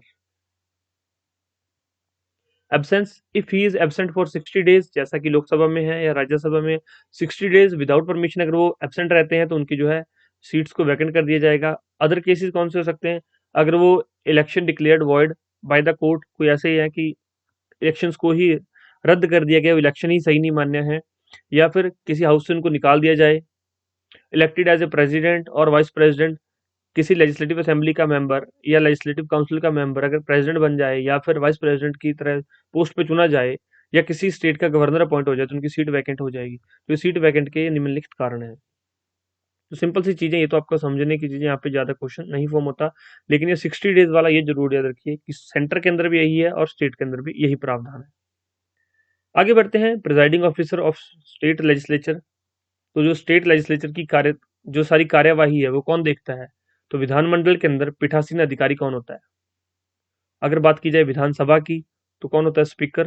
Absence, if he is absent for 60 days, जैसा कि लोकसभा में है या राज्यसभा में 60 डेज विदाउट परमिशन अगर वो एब्सेंट रहते हैं तो उनकी जो है सीट्स को वैकेंट कर दिया जाएगा। अदर केसेस कौन से हो सकते हैं, अगर वो election declared void by the court, कोई ऐसे ही है कि इलेक्शंस को ही रद्द कर दिया गया, इलेक्शन ही सही नहीं मान्य है, या फिर किसी हाउस से उनको निकाल दिया जाए। इलेक्टेड एज ए प्रेसिडेंट और वाइस प्रेसिडेंट, किसी लेजिस्लेटिव असेंबली का मेंबर या लेजिस्लेटिव काउंसिल का मेंबर अगर प्रेसिडेंट बन जाए या फिर वाइस प्रेसिडेंट की तरह पोस्ट पे चुना जाए, या किसी स्टेट का गवर्नर अपॉइंट हो जाए, तो उनकी सीट वैकेंट हो जाएगी। तो ये सीट वैकेंट के निम्नलिखित कारण है। तो सिंपल सी चीजें, ये तो आपको समझने की चीजें, यहाँ पे ज्यादा क्वेश्चन नहीं फॉर्म होता, लेकिन ये 60 डेज वाला ये जरूर याद रखिए कि सेंटर के अंदर भी यही है और स्टेट के अंदर भी यही प्रावधान है। आगे बढ़ते हैं, presiding officer of state legislature, तो जो स्टेट लेजिस्लेचर की जो सारी कार्यवाही है वो कौन देखता है? तो विधानमंडल के अंदर पीठासीन अधिकारी कौन होता है? अगर बात की जाए विधानसभा की, तो कौन होता है? स्पीकर,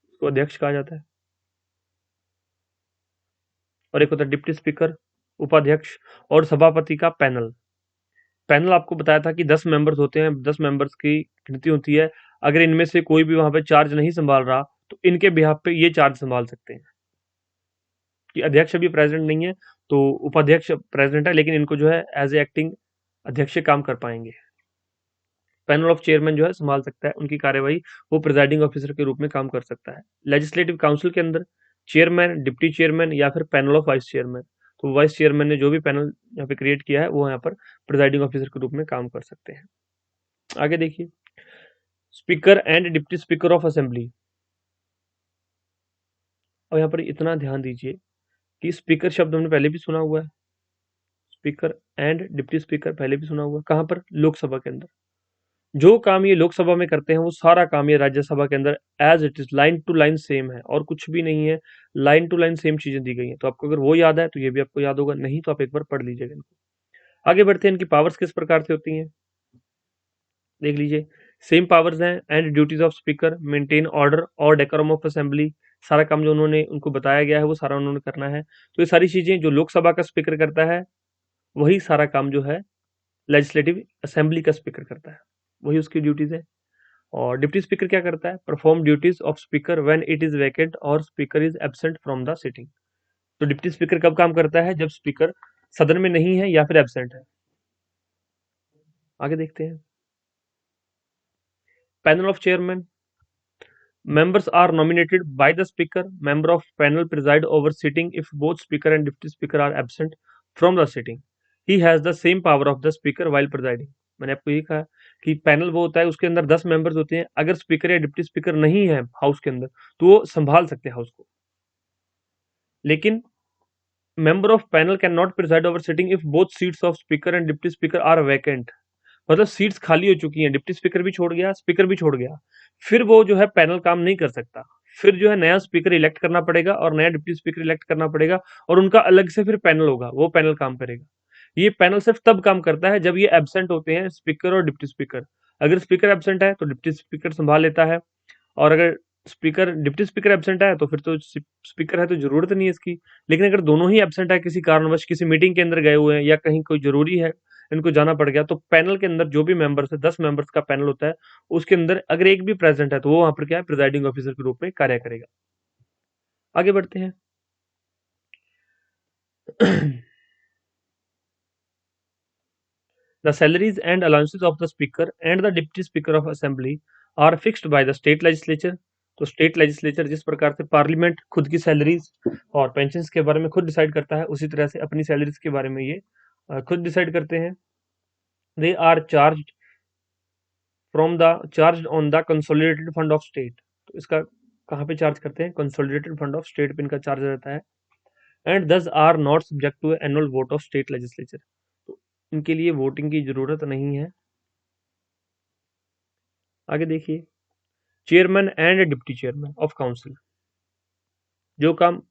उसको अध्यक्ष कहा जाता है। और एक होता है डिप्टी स्पीकर, उपाध्यक्ष, और सभापति का पैनल। पैनल आपको बताया था कि 10 मेंबर्स होते हैं, 10 मेंबर्स की गिनती होती है। अगर इनमें से कोई भी वहां पे चार्ज नहीं संभाल रहा, तो इनके बिहाफ पे ये चार्ज संभाल सकते हैं। कि अध्यक्ष अभी प्रेसिडेंट नहीं है, तो उपाध्यक्ष प्रेसिडेंट है, लेकिन इनको जो है एज ए एक्टिंग अध्यक्ष काम कर पाएंगे। पैनल ऑफ चेयरमैन जो है संभाल सकता है उनकी कार्यवाही, वो प्रिजाइडिंग ऑफिसर के रूप में काम कर सकता है। लेजिस्लेटिव काउंसिल के अंदर चेयरमैन, डिप्टी चेयरमैन या फिर पैनल ऑफ वाइस चेयरमैन। तो वाइस चेयरमैन ने जो भी पैनल यहाँ पे क्रिएट किया है वो यहाँ पर प्रिजाइडिंग ऑफिसर के रूप में काम कर सकते हैं। आगे देखिए, speaker and deputy speaker of assembly. और यहाँ पर इतना ध्यान दीजिए कि स्पीकर शब्द हमने पहले भी सुना हुआ है, स्पीकर एंड डिप्टी स्पीकर पहले भी सुना हुआ है। कहाँ पर? लोकसभा के अंदर। जो काम ये लोकसभा में करते हैं वो सारा काम ये राज्यसभा के अंदर as it is line to line same है, और कुछ भी नहीं है, लाइन टू लाइन सेम चीजें दी गई हैं। तो आपको अगर वो याद है तो ये भी आपको याद होगा, नहीं तो आप एक बार पढ़ लीजिएगा इनको। आगे बढ़ते हैं, इनकी पावर्स किस प्रकार से होती हैं, देख लीजिए। सेम पावर्स हैं and duties of speaker, maintain order और डेकोरम ऑफ असेंबली। सारा काम जो उन्होंने उनको बताया गया है वो सारा उन्होंने करना है। तो ये सारी चीजें जो लोकसभा का स्पीकर करता है, वही सारा काम जो है लेजिस्लेटिव असेंबली का स्पीकर करता है, वही उसकी ड्यूटीज है। और डिप्टी स्पीकर क्या करता है? Perform duties of speaker when it is vacant और speaker is absent from the sitting. तो डिप्टी स्पीकर कब काम करता है? जब स्पीकर सदन में नहीं है या फिर एब्सेंट है। आगे देखते हैं, panel of chairman. Members are nominated by the speaker. Member of panel preside over sitting if both speaker and deputy speaker are absent from the sitting. He has the same power of the speaker while presiding. मैंने आपको ये कहा कि panel वो होता है, उसके अंदर 10 मेंबर्स होते हैं। अगर स्पीकर या डिप्टी स्पीकर नहीं है हाउस के अंदर, तो वो संभाल सकते हैं हाउस को। लेकिन member of panel can not preside over sitting if both seats of speaker and deputy speaker are vacant. मतलब सीट्स खाली हो चुकी हैं, डिप्टी स्पीकर भी छोड़ गया, स्पीकर भी छोड़ गया, फिर वो जो है पैनल काम नहीं कर सकता। फिर जो है नया स्पीकर इलेक्ट करना पड़ेगा और नया डिप्टी स्पीकर इलेक्ट करना पड़ेगा, और उनका अलग से फिर पैनल होगा, वो पैनल काम करेगा। ये पैनल सिर्फ तब काम करता है जब ये एब्सेंट होते हैं, स्पीकर और डिप्टी स्पीकर। अगर स्पीकर एब्सेंट है तो डिप्टी स्पीकर संभाल लेता है, और अगर डिप्टी स्पीकर एब्सेंट है तो फिर तो स्पीकर है तो जरूरत नहीं है इसकी। लेकिन अगर दोनों ही एब्सेंट है, किसी कारणवश किसी मीटिंग के अंदर गए हुए हैं या कहीं कोई जरूरी है इनको जाना पड़ गया, तो पैनल के अंदर जो भी मेंबर्स है, 10 मेंबर्स का पैनल होता है, उसके अंदर अगर एक भी प्रेजेंट है तो वो वहां पर क्या है? प्रिजाइडिंग ऑफिसर के रूप में कार्य करेगा। आगे बढ़ते हैं। The salaries and allowances of the speaker and the deputy speaker of assembly are fixed by the state legislature. तो स्टेट लेजिस्लेचर जिस प्रकार से पार्लियामेंट खुद की सैलरीज और पेंशन के बारे में खुद डिसाइड करता है, उसी तरह से अपनी सैलरीज के बारे में ये खुद डिसाइड करते हैं। They are charge on the consolidated fund of state. तो इसका कहाँ पे चार्ज करते हैं? कंसोलिडेटेड फंड ऑफ स्टेट पे इनका चार्ज रहता है। And thus are not subject to annual vote of state legislature. तो इनके लिए वोटिंग की जरूरत नहीं है। आगे देखिए, chairman and deputy chairman of council. जो काम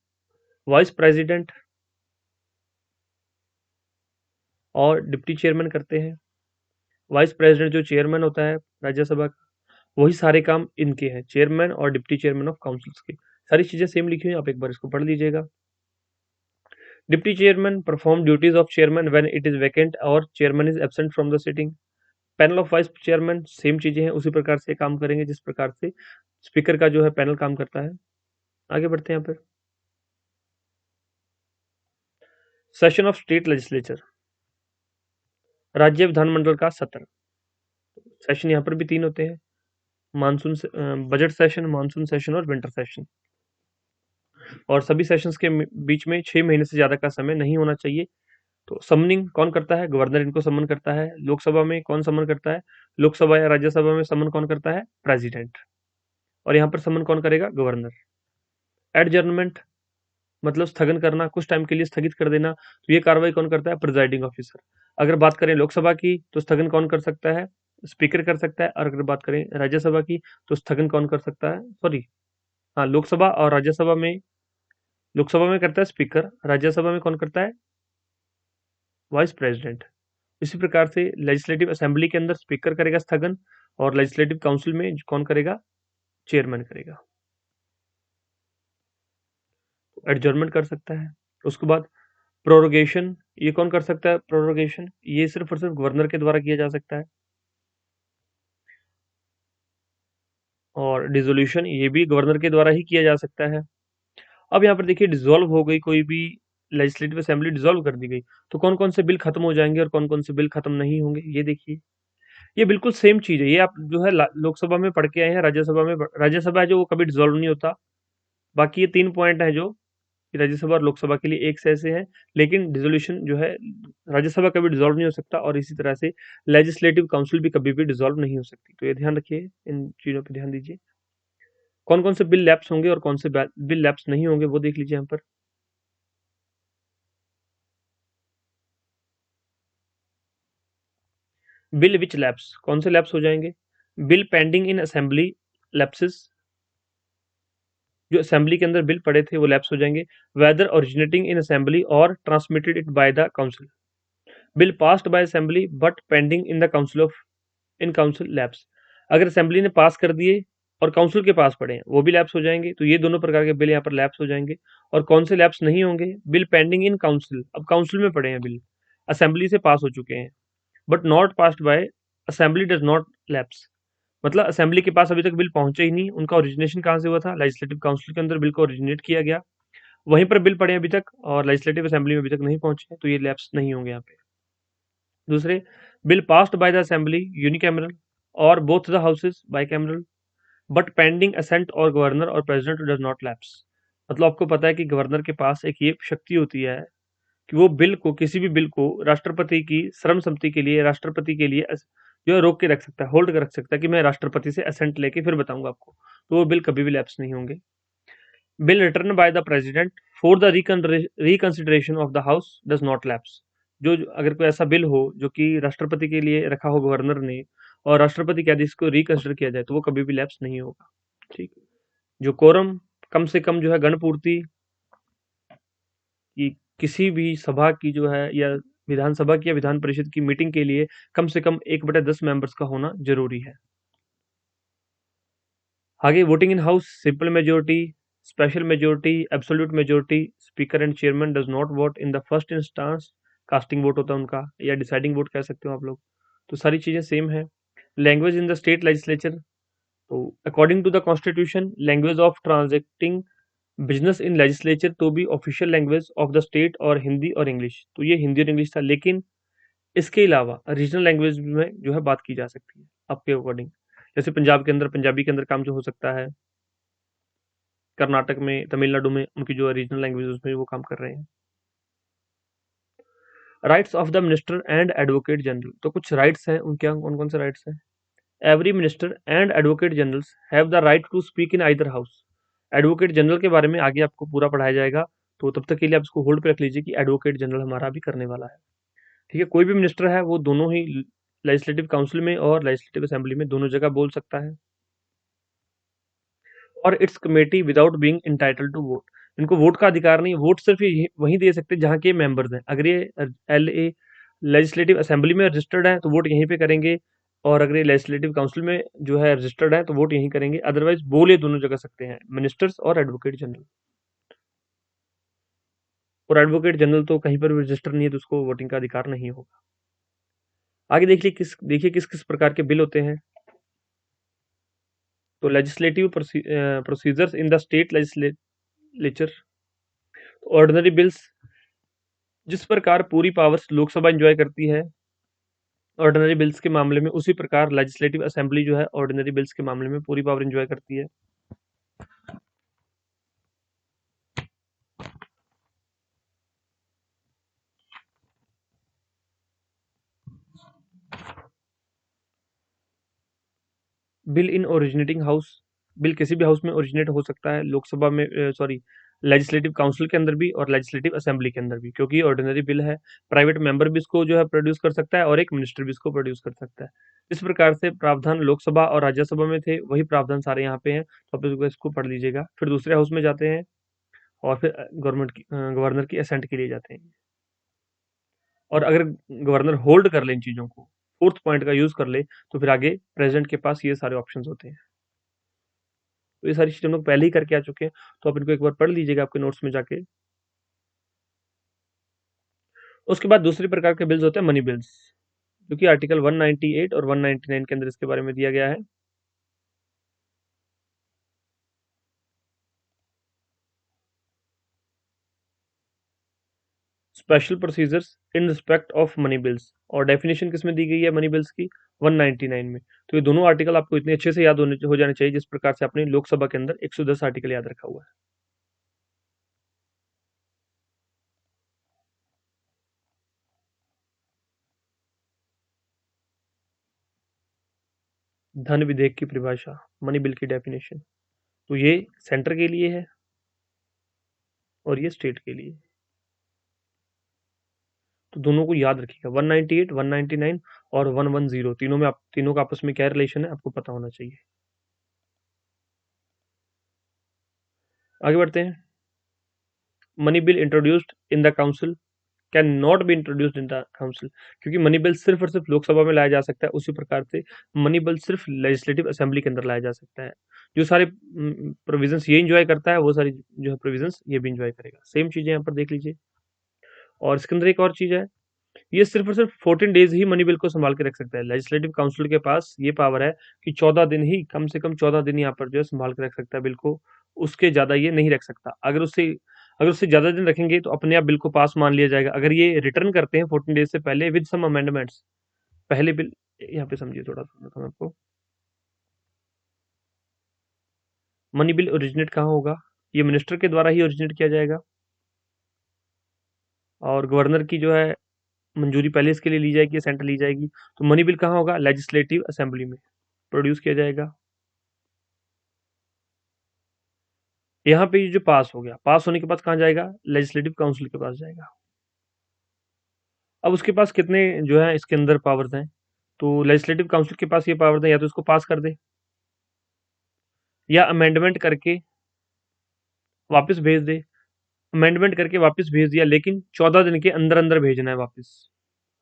वाइस प्रेसिडेंट और डिप्टी चेयरमैन करते हैं, वाइस प्रेसिडेंट जो चेयरमैन होता है राज्यसभा का, वही सारे काम इनके हैं, चेयरमैन और डिप्टी चेयरमैन ऑफ काउंसिल्स के। सारी चीजें सेम लिखी हुई, आप एक बार इसको पढ़ लीजिएगा। Deputy chairman perform duties of chairman when it is vacant और chairman is absent from the sitting. Panel of vice chairman same चीजें हैं, उसी प्रकार से काम करेंगे जिस प्रकार से स्पीकर का जो है पैनल काम करता है। आगे बढ़ते हैं यहाँ पर, सेशन ऑफ स्टेट लेजिस्लेचर, राज्य विधानमंडल का सत्र। सेशन यहाँ पर भी 3 होते हैं, monsoon budget session, monsoon session और विंटर सेशन। और सभी सेशंस के बीच में 6 महीने से ज्यादा का समय नहीं होना चाहिए। तो समनिंग कौन करता है? गवर्नर इनको समन करता है। लोकसभा में कौन समन करता है? लोकसभा या राज्यसभा में समन कौन करता है? प्रेसिडेंट। और यहाँ पर समन कौन करेगा? गवर्नर। एडजर्नमेंट मतलब स्थगन करना, कुछ टाइम के लिए स्थगित कर देना, तो ये कार्रवाई कौन करता है? Presiding officer. अगर बात करें लोकसभा की तो स्थगन कौन कर सकता है? स्पीकर कर सकता है। और अगर बात करें राज्यसभा की तो स्थगन कौन कर सकता है? सॉरी, हाँ, लोकसभा और राज्यसभा में लोकसभा में करता है स्पीकर, राज्यसभा में कौन करता है? Vice president. इसी प्रकार से लेजिस्लेटिव असेंबली के अंदर स्पीकर करेगा स्थगन, और लेजिस्लेटिव काउंसिल में कौन करेगा? चेयरमैन करेगा। एडजर्नमेंट कर सकता है। उसके बाद प्रोरोगेशन, ये कौन कर सकता है? प्रोरोगेशन ये सिर्फ और सिर्फ गवर्नर के द्वारा किया जा सकता है। और डिसोल्यूशन ये भी गवर्नर के द्वारा ही किया जा सकता है। अब यहाँ पर देखिए, डिसॉल्व हो गई कोई भी लेजिस्लेटिव असेंबली, डिसॉल्व कर दी गई, तो कौन कौन से बिल खत्म हो जाएंगे और कौन कौन से बिल खत्म नहीं होंगे, ये देखिए। ये बिल्कुल सेम चीज है, ये आप जो है लोकसभा में पढ़ के आए हैं, राज्यसभा में राज्यसभा है जो वो कभी डिसॉल्व नहीं होता। बाकी ये 3 पॉइंट हैं जो कि राज्यसभा और लोकसभा के लिए एक से ऐसे हैं, लेकिन डिसोल्यूशन जो है, राज्यसभा कभी डिसॉल्व नहीं हो सकता, और इसी तरह से लेजिस्लेटिव काउंसिल भी कभी भी डिसॉल्व नहीं हो सकती। तो ये ध्यान रखिए, इन चीजों पर ध्यान दीजिए। कौन कौन से बिल लैप्स होंगे और कौन से बिल लैप्स नहीं होंगे, वो देख लीजिए यहाँ पर। बिल विच लैप्स, कौन से लैप्स हो जाएंगे? Bill pending in assembly lapses, जो असेंबली के अंदर बिल पड़े थे वो लैप्स हो जाएंगे। वेदर ओरिजिनेटिंग इन असेंबली और transmitted it by the council. Bill passed bye assembly but pending in the council of in council lapse. अगर असेंबली ने पास कर दिए और काउंसिल के पास पड़े हैं, वो भी लैप्स हो जाएंगे। तो ये दोनों प्रकार के बिल यहाँ पर लैप्स हो जाएंगे। और कौन से लैप्स नहीं होंगे? बिल पेंडिंग इन काउंसिल, अब काउंसिल में पड़े हैं बिल, असेंबली से पास हो चुके हैं, but not passed by assembly does not lapse. मतलब असेंबली के पास अभी तक बिल पहुंचे ही नहीं, उनका ओरिजिनेशन कहाँ से हुआ था? लेजिस्लेटिव काउंसिल के अंदर बिल को ओरिजिनेट किया गया, वहीं पर बिल पड़े हैं अभी तक, और लेजिस्लेटिव असेंबली में अभी तक नहीं पहुंचे हैं, तो ये लैप्स नहीं होंगे यहाँ पे। दूसरे, bill passed by the assembly unicameral और both the houses bicameral, but pending assent और गवर्नर और प्रेसिडेंट डज नॉट लैप्स। मतलब आपको पता है कि गवर्नर के पास एक ये शक्ति होती है कि वो बिल को, किसी भी बिल को राष्ट्रपति की सर्वसम्मति के लिए, राष्ट्रपति के लिए जो है रोक के रख सकता है, होल्ड कर रख सकता है कि मैं राष्ट्रपति से असेंट लेके फिर बताऊंगा आपको। तो वो बिल कभी भी लैप्स नहीं होंगे। Bill return by the president for the reconsideration of the house does not lapse. अगर कोई ऐसा बिल हो जो कि राष्ट्रपति के लिए रखा हो गवर्नर ने, और राष्ट्रपति के आदेश को रिकंसिडर किया जाए, तो वो कभी भी लैप्स नहीं होगा। ठीक। जो कोरम, कम से कम जो है गण पूर्ति, कि किसी भी सभा की जो है, या विधानसभा की या विधान परिषद की मीटिंग के लिए कम से कम 1/10 मेंबर्स का होना जरूरी है। आगे, voting in house, simple majority, special majority, absolute majority, speaker and chairman does not vote in the first instance, casting vote होता है उनका, या डिसाइडिंग वोट कह सकते हो आप लोग। तो सारी चीजें सेम है। Language in the state legislature, तो according to the constitution, language of transacting business in legislature तो भी official language of the state और हिंदी और इंग्लिश, तो ये हिंदी और इंग्लिश था, लेकिन इसके अलावा रीजनल लैंग्वेज में जो है बात की जा सकती है आपके अकॉर्डिंग। जैसे पंजाब के अंदर पंजाबी के अंदर काम जो हो सकता है, कर्नाटक में, तमिलनाडु में उनकी जो रीजनल लैंग्वेज उसमें वो काम कर रहे हैं। Rights of the minister and advocate general, तो कुछ राइट्स हैं उनके, कौन कौन से राइट्स हैं? Every minister and advocate generals have the right to speak in either house. Advocate general के बारे में आगे आपको पूरा पढ़ाया जाएगा, तो तब तक के लिए आप इसको होल्ड पे रख लीजिए कि एडवोकेट जनरल हमारा भी करने वाला है। ठीक है, कोई भी मिनिस्टर है वो दोनों ही लेजिस्लेटिव काउंसिल में और लेजिस्लेटिव असेंबली में दोनों जगह बोल सकता है। और it's committee without being entitled to vote, इनको वोट का अधिकार नहीं, वोट सिर्फ वहीं दे सकते हैं जहाँ के मेंबर्स हैं। अगर ये एल ए लेजिस्लेटिव असेंबली में रजिस्टर्ड है तो वोट यहीं पे करेंगे, और अगर ये लेजिस्लेटिव काउंसिल में जो है रजिस्टर्ड है तो वोट यहीं करेंगे। अदरवाइज बोल ये दोनों जगह सकते हैं, मिनिस्टर्स और एडवोकेट जनरल। और एडवोकेट जनरल तो कहीं पर भी रजिस्टर नहीं है, तो उसको वोटिंग का अधिकार नहीं होगा। आगे देखिए किस किस प्रकार के बिल होते हैं। तो legislative procedures in the state legislature, ordinary bills, जिस प्रकार पूरी पावर्स लोकसभा एंजॉय करती है ऑर्डिनरी बिल्स के मामले में, उसी प्रकार लेजिस्लेटिव असेंबली जो है ऑर्डिनरी बिल्स के मामले में पूरी पावर एंजॉय करती है। बिल इन ओरिजिनेटिंग हाउस, बिल किसी भी हाउस में ओरिजिनेट हो सकता है, लोकसभा में, सॉरी, लेजिस्लेटिव काउंसिल के अंदर भी और लेजिस्लेटिव असेंबली के अंदर भी, क्योंकि ऑर्डिनरी बिल है। प्राइवेट मेंबर भी इसको जो है प्रोड्यूस कर सकता है, और एक मिनिस्टर भी इसको प्रोड्यूस कर सकता है। इस प्रकार से प्रावधान लोकसभा और राज्यसभा में थे, वही प्रावधान सारे यहाँ पे हैं, तो आप इसको पढ़ लीजिएगा। फिर दूसरे हाउस में जाते हैं, और फिर गवर्नर की असेंट के लिए जाते हैं। और अगर गवर्नर होल्ड कर ले इन चीज़ों को, फोर्थ पॉइंट का यूज़ कर ले, तो फिर आगे प्रेसिडेंट के पास ये सारे ऑप्शंस होते हैं। तो ये सारी चीज़ें हम लोग पहले ही करके आ चुके हैं, तो आप इनको एक बार पढ़ लीजिएगा आपके नोट्स में जाके। उसके बाद दूसरी प्रकार के बिल्स होते हैं मनी बिल्स, जो कि आर्टिकल 198 और 199 के अंदर इसके बारे में दिया गया है। Special procedures in respect of money bills, और डेफिनेशन किसमें दी गई है मनी बिल्स की? 199 में। तो ये दोनों आर्टिकल आपको इतने अच्छे से याद हो जाने चाहिए जिस प्रकार से आपने लोकसभा के अंदर 110 आर्टिकल याद रखा हुआ है। धन विधेयक की परिभाषा, मनी बिल की डेफिनेशन, तो ये सेंटर के लिए है और ये स्टेट के लिए। तो दोनों को याद रखिएगा, 198, 199 और 110, तीनों में आप तीनों का आपस में क्या रिलेशन है आपको पता होना चाहिए। आगे बढ़ते हैं। Money bill introduced in the council can not B introduced in the council, क्योंकि मनी बिल सिर्फ और सिर्फ लोकसभा में लाया जा सकता है, उसी प्रकार से मनी बिल सिर्फ लेजिस्लेटिव असेंबली के अंदर लाया जा सकता है। जो सारे प्रोविजंस ये इंजॉय करता है वो सारी जो है प्रोविजंस ये भी इंजॉय करेगा। सेम चीजें यहाँ पर देख लीजिए। और इसके अंदर एक और चीज है, ये सिर्फ और सिर्फ 14 डेज ही मनी बिल को संभाल के रख सकता है। लेजिस्लेटिव काउंसिल के पास ये पावर है कि 14 दिन ही, कम से कम 14 दिन यहाँ पर जो है संभाल के रख सकता है बिल को, उसके ज्यादा ये नहीं रख सकता। अगर उससे ज्यादा दिन रखेंगे तो अपने आप बिल को पास मान लिया जाएगा। अगर ये रिटर्न करते हैं 14 डेज से पहले विद सम अमेंडमेंट्स, पहले बिल, यहाँ पे समझिए थोड़ा सा मैं आपको, मनी बिल ओरिजिनेट कहाँ होगा? ये मिनिस्टर के द्वारा ही ओरिजिनेट किया जाएगा, और गवर्नर की जो है मंजूरी पहले इसके लिए ली जाएगी, सेंटर ली जाएगी। तो मनी बिल कहाँ होगा? लेजिस्लेटिव असेंबली में प्रोड्यूस किया जाएगा। यहाँ पे ये जो पास हो गया, पास होने के बाद कहाँ जाएगा? लेजिस्लेटिव काउंसिल के पास जाएगा। अब उसके पास कितने जो है इसके अंदर पावर्स हैं? तो लेजिस्लेटिव काउंसिल के पास ये पावर्स हैं, या तो इसको पास कर दे या अमेंडमेंट करके वापस भेज दे। अमेंडमेंट करके वापस भेज दिया, लेकिन 14 दिन के अंदर अंदर भेजना है वापस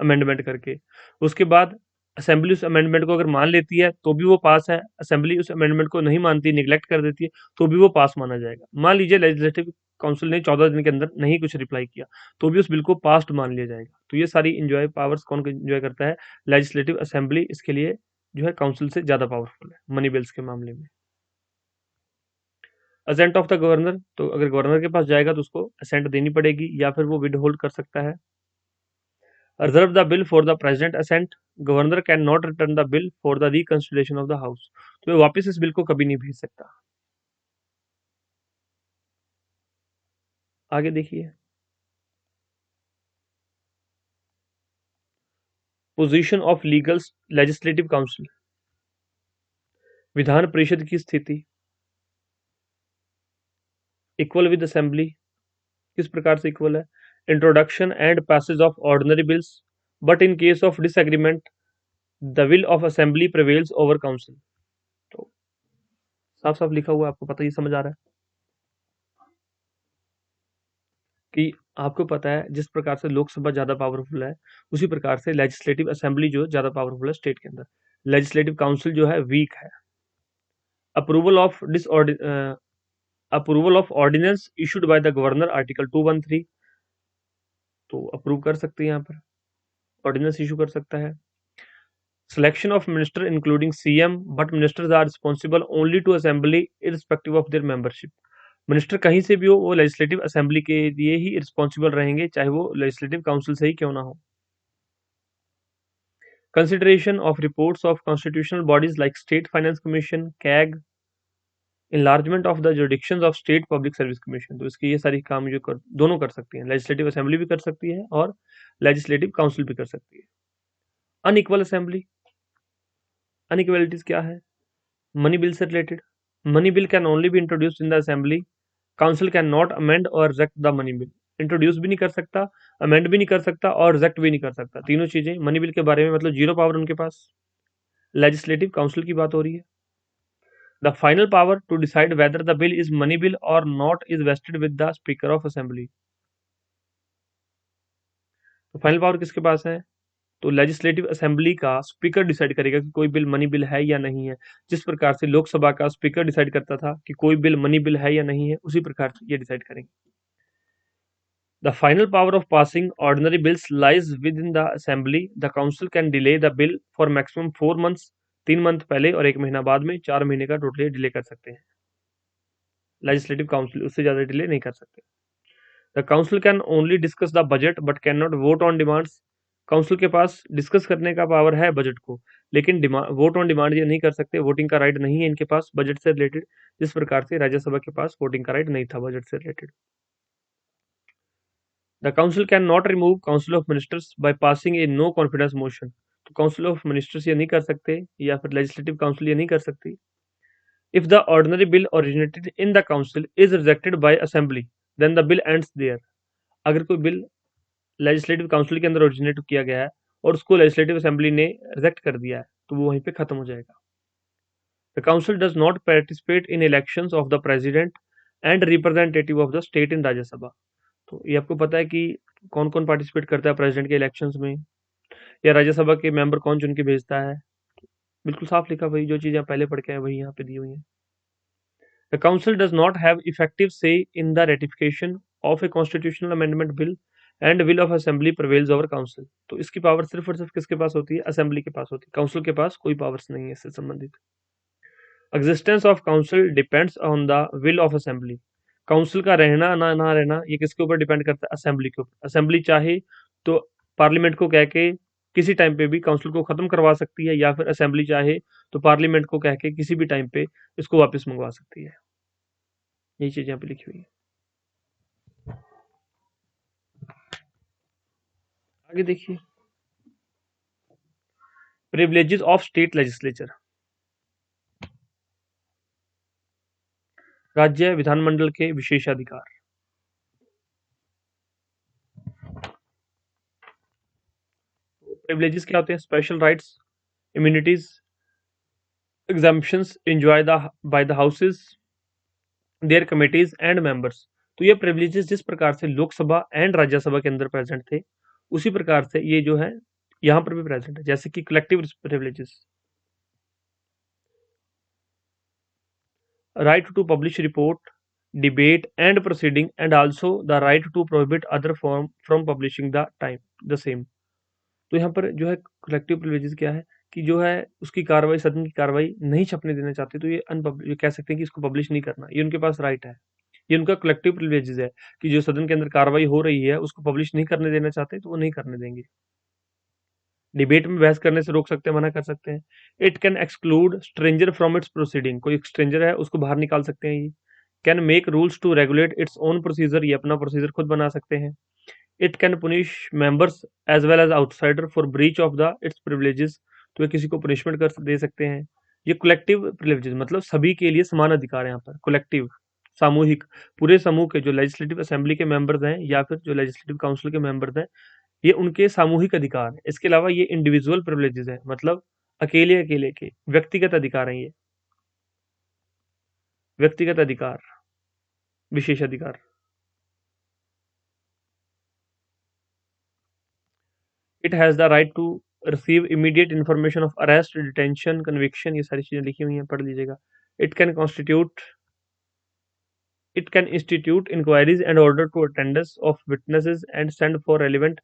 अमेंडमेंट करके। उसके बाद असेंबली उस अमेंडमेंट को अगर मान लेती है तो भी वो पास है, असेंबली उस अमेंडमेंट को नहीं मानती, निगलेक्ट कर देती है, तो भी वो पास माना जाएगा। मान लीजिए लेजिस्लेटिव काउंसिल ने 14 दिन के अंदर नहीं कुछ रिप्लाई किया, तो भी उस बिल को पास्ड मान लिया जाएगा। तो ये सारी इंजॉय पावर्स कौन इंजॉय करता है? लेजिस्लेटिव असेंबली इसके लिए जो है काउंसिल से ज्यादा पावरफुल है मनी बिल्स के मामले में। असेंट ऑफ द गवर्नर, तो अगर गवर्नर के पास जाएगा तो उसको असेंट देनी पड़ेगी, या फिर वो विद होल्ड कर सकता है। Reserve the bill for the president assent, governor can not return the bill for the reconsideration of the house, तो वो वापस इस बिल को कभी नहीं भेज सकता। आगे देखिए, position of legal legislative council, Vidhan Parishad की स्थिति इक्वल विद असेंबली, किस प्रकार से इक्वल है? Introduction and passage of ordinary bills, but in case of disagreement the will of assembly prevails over council. तो साफ साफ लिखा हुआ है, आपको पता ही समझ आ रहा है कि आपको पता है जिस प्रकार से लोकसभा ज्यादा पावरफुल है, उसी प्रकार से लेजिस्लेटिव असेंबली जो ज्यादा पावरफुल है स्टेट के अंदर। लेजिस्लेटिव काउंसिल जो है वीक है। Approval of approval of ordinance issued by the governor, article 213, तो अप्रूव कर सकते हैं यहाँ पर, ऑर्डिनेंस इशू कर सकता है। Selection of minister including CM, but ministers are responsible only to assembly irrespective of their membership. Minister कहीं से भी हो, वो लेजिस्लेटिव असेंबली के लिए ही रिस्पॉन्सिबल रहेंगे, चाहे वो लेजिस्लेटिव काउंसिल से ही क्यों ना हो। Consideration of reports of constitutional bodies like state finance commission, CAG, enlargement of the jurisdictions of state public service commission, तो इसके ये सारी काम जो दोनों कर सकती हैं, लेजिस्लेटिव असेंबली भी कर सकती है और लेजिस्लेटिव काउंसिल भी कर सकती है। अनइक्वल असेंबली, अनइक्वलिटीज क्या है? मनी बिल से related, money bill can only be introduced in the assembly, council can not amend और reject the money bill. Introduce भी नहीं कर सकता, अमेंड भी नहीं कर सकता और रिजेक्ट भी नहीं कर सकता, तीनों चीजें मनी बिल के बारे में, मतलब जीरो पावर उनके पास। लेजिस्लेटिव काउंसिल की बात हो रही है। The final power to decide whether the bill is money bill और not is vested with the speaker of assembly. तो फाइनल पावर किसके पास है? तो लेजिस्लेटिव असेंबली का स्पीकर डिसाइड करेगा कि कोई बिल मनी बिल है या नहीं है। जिस प्रकार से लोकसभा का स्पीकर डिसाइड करता था कि कोई बिल मनी बिल है या नहीं है, उसी प्रकार से ये डिसाइड करेंगे। The final power of passing ordinary bills lies with in the assembly. The council can delay the bill for maximum 4 months, 3 month पहले और 1 महीना बाद में, 4 महीने का टोटली डिले कर सकते हैं। लेजिस्लेटिव काउंसिल उससे ज्यादा डिले नहीं कर सकते। The council can only discuss the budget but can not vote on demands. Council के पास डिस्कस करने का पावर है बजट को, लेकिन वोट ऑन डिमांड ये नहीं कर सकते। वोटिंग का राइट नहीं है इनके पास बजट से रिलेटेड, जिस प्रकार से राज्यसभा के पास वोटिंग का राइट नहीं था बजट से related. The council can not remove council of ministers by passing a no confidence motion. तो काउंसिल ऑफ मिनिस्टर्स ये नहीं कर सकते, या फिर लेजिस्लेटिव काउंसिल ये नहीं कर सकती। If the ordinary bill originated in the council is rejected by assembly then the bill ends there. अगर कोई बिल लेजिस्लेटिव काउंसिल के अंदर ओरिजिनेट किया गया है और उसको लेजिस्लेटिव असेंबली ने रिजेक्ट कर दिया है, तो वो वहीं पे खत्म हो जाएगा। The council does not participate in elections of the president and representative of the state in Rajya Sabha. तो ये आपको पता है कि कौन कौन पार्टिसिपेट करता है प्रेसिडेंट के इलेक्शंस में, या राज्यसभा के मेंबर कौन चुन के भेजता है। बिल्कुल साफ लिखा, वही जो चीजें आप पहले पढ़ के आए वही यहाँ पे दी हुई है। The council does not have effective say in the ratification of a constitutional amendment bill and will of assembly prevails over council. तो इसकी पावर सिर्फ और सिर्फ किसके पास होती है? असेंबली के पास होती है। काउंसिल के पास कोई पावर्स नहीं है इससे संबंधित। Existence of council depends on the will of assembly. Council का रहना ना रहना ये किसके ऊपर डिपेंड करता है? असेंबली के ऊपर। असेंबली चाहे तो पार्लियामेंट को कह के किसी टाइम पे भी काउंसिल को खत्म करवा सकती है, या फिर असेंबली चाहे तो पार्लियामेंट को कह के किसी भी टाइम पे इसको वापस मंगवा सकती है। यही चीज यहाँ पे लिखी हुई है। आगे देखिए, प्रिविलेजेस ऑफ स्टेट लेजिस्लेचर। राज्य विधानमंडल के विशेषाधिकार। प्रिविलेजेस क्या होते हैं? Special rights, immunities, exemptions enjoy by the houses, their committees and members. तो ये प्रिविलेजेस जिस प्रकार से लोकसभा एंड राज्यसभा के अंदर प्रेजेंट थे, उसी प्रकार से ये जो है यहाँ पर भी प्रेजेंट है। जैसे कि collective privileges, right to publish report, debate and proceeding, and also the right to prohibit other form from publishing the same। तो यहाँ पर जो है कलेक्टिव प्रिविलेजेस क्या है कि जो है उसकी कार्रवाई, सदन की कार्रवाई नहीं छपने देना चाहते, तो ये कह सकते हैं कि इसको पब्लिश नहीं करना, ये उनके पास राइट है। ये उनका कलेक्टिव प्रिविलेजेस है कि जो सदन के अंदर कार्रवाई हो रही है उसको पब्लिश नहीं करने देना चाहते, तो वो नहीं करने देंगे। डिबेट में बहस करने से रोक सकते हैं, मना कर सकते हैं। It can exclude stranger from its proceeding. कोई स्ट्रेंजर है उसको बाहर निकाल सकते हैं ये। Can make rules to regulate its own procedure. ये अपना प्रोसीजर खुद बना सकते हैं। It can punish members as well as outsider for breach of the its privileges. तो ये किसी को पनिशमेंट कर दे सकते हैं। ये कलेक्टिव प्रिविलेजेस मतलब सभी के लिए समान अधिकार है। यहाँ पर कलेक्टिव, सामूहिक, पूरे समूह के जो लेजिस्लेटिव असेंबली के मेंबर्स हैं या फिर जो लेजिस्लेटिव काउंसिल के मेंबर्स हैं, ये उनके सामूहिक अधिकार है। इसके अलावा ये इंडिविजुअल प्रिविलेजेस है, मतलब अकेले अकेले के व्यक्तिगत अधिकार हैं। ये व्यक्तिगत अधिकार, विशेष अधिकार। It has the right to receive immediate information of arrest, detention, conviction. ये सारी चीजें लिखी हुई हैं, पढ़ लीजिएगा। It can constitute it can institute inquiries and order to attendance of witnesses and send for relevant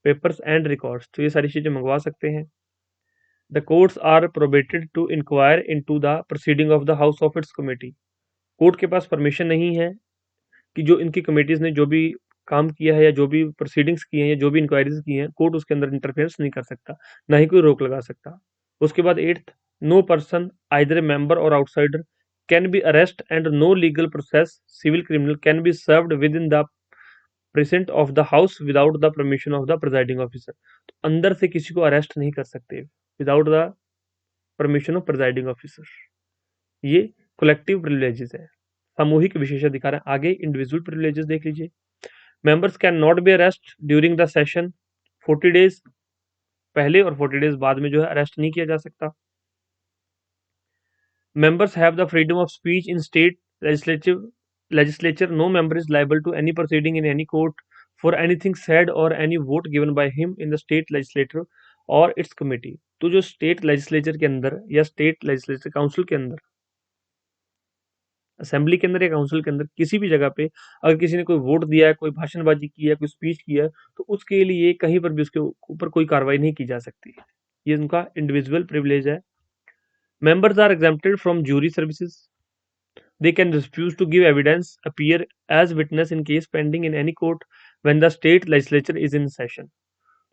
papers and records. तो ये सारी चीजें मंगवा सकते हैं। The courts are prohibited to inquire into the proceeding of the house of its committee. Court के पास permission नहीं है कि जो इनकी कमेटीज ने जो भी काम किया है या जो भी प्रोसीडिंग्स की हैं या जो भी इंक्वायरीज की हैं, कोर्ट उसके अंदर इंटरफेरेंस नहीं कर सकता, ना ही कोई रोक लगा सकता। उसके बाद 8th, no person either a member और outsider can be arrest and no legal process civil criminal can be served within the present of the house without the permission of the presiding officer. तो अंदर से किसी को arrest नहीं कर सकते without the permission of presiding officer. ये collective privileges है, सामूहिक विशेषाधिकार है। आगे इंडिविजुअल प्रिविलेजेस देख लीजिए। Members can not be arrest during the session. 40 days पहले और 40 डेज बाद में जो है अरेस्ट नहीं किया जा सकता। Members have the freedom of speech in state legislature. No member is liable to any proceeding in any court for anything said or any vote given by him in the state legislature or its committee. तो जो state legislature के अंदर या state legislature council के अंदर, assembly के अंदर या काउंसिल के अंदर किसी भी जगह पे अगर किसी ने कोई वोट दिया है, कोई भाषणबाजी की है, कोई स्पीच किया है, तो उसके लिए कहीं पर भी उसके ऊपर कोई कार्रवाई नहीं की जा सकती। ये उनका इंडिविजुअल प्रिविलेज है। Members are exempted from jury services. They can refuse to give evidence, appear as witness in case pending in any court when the state legislature is in session.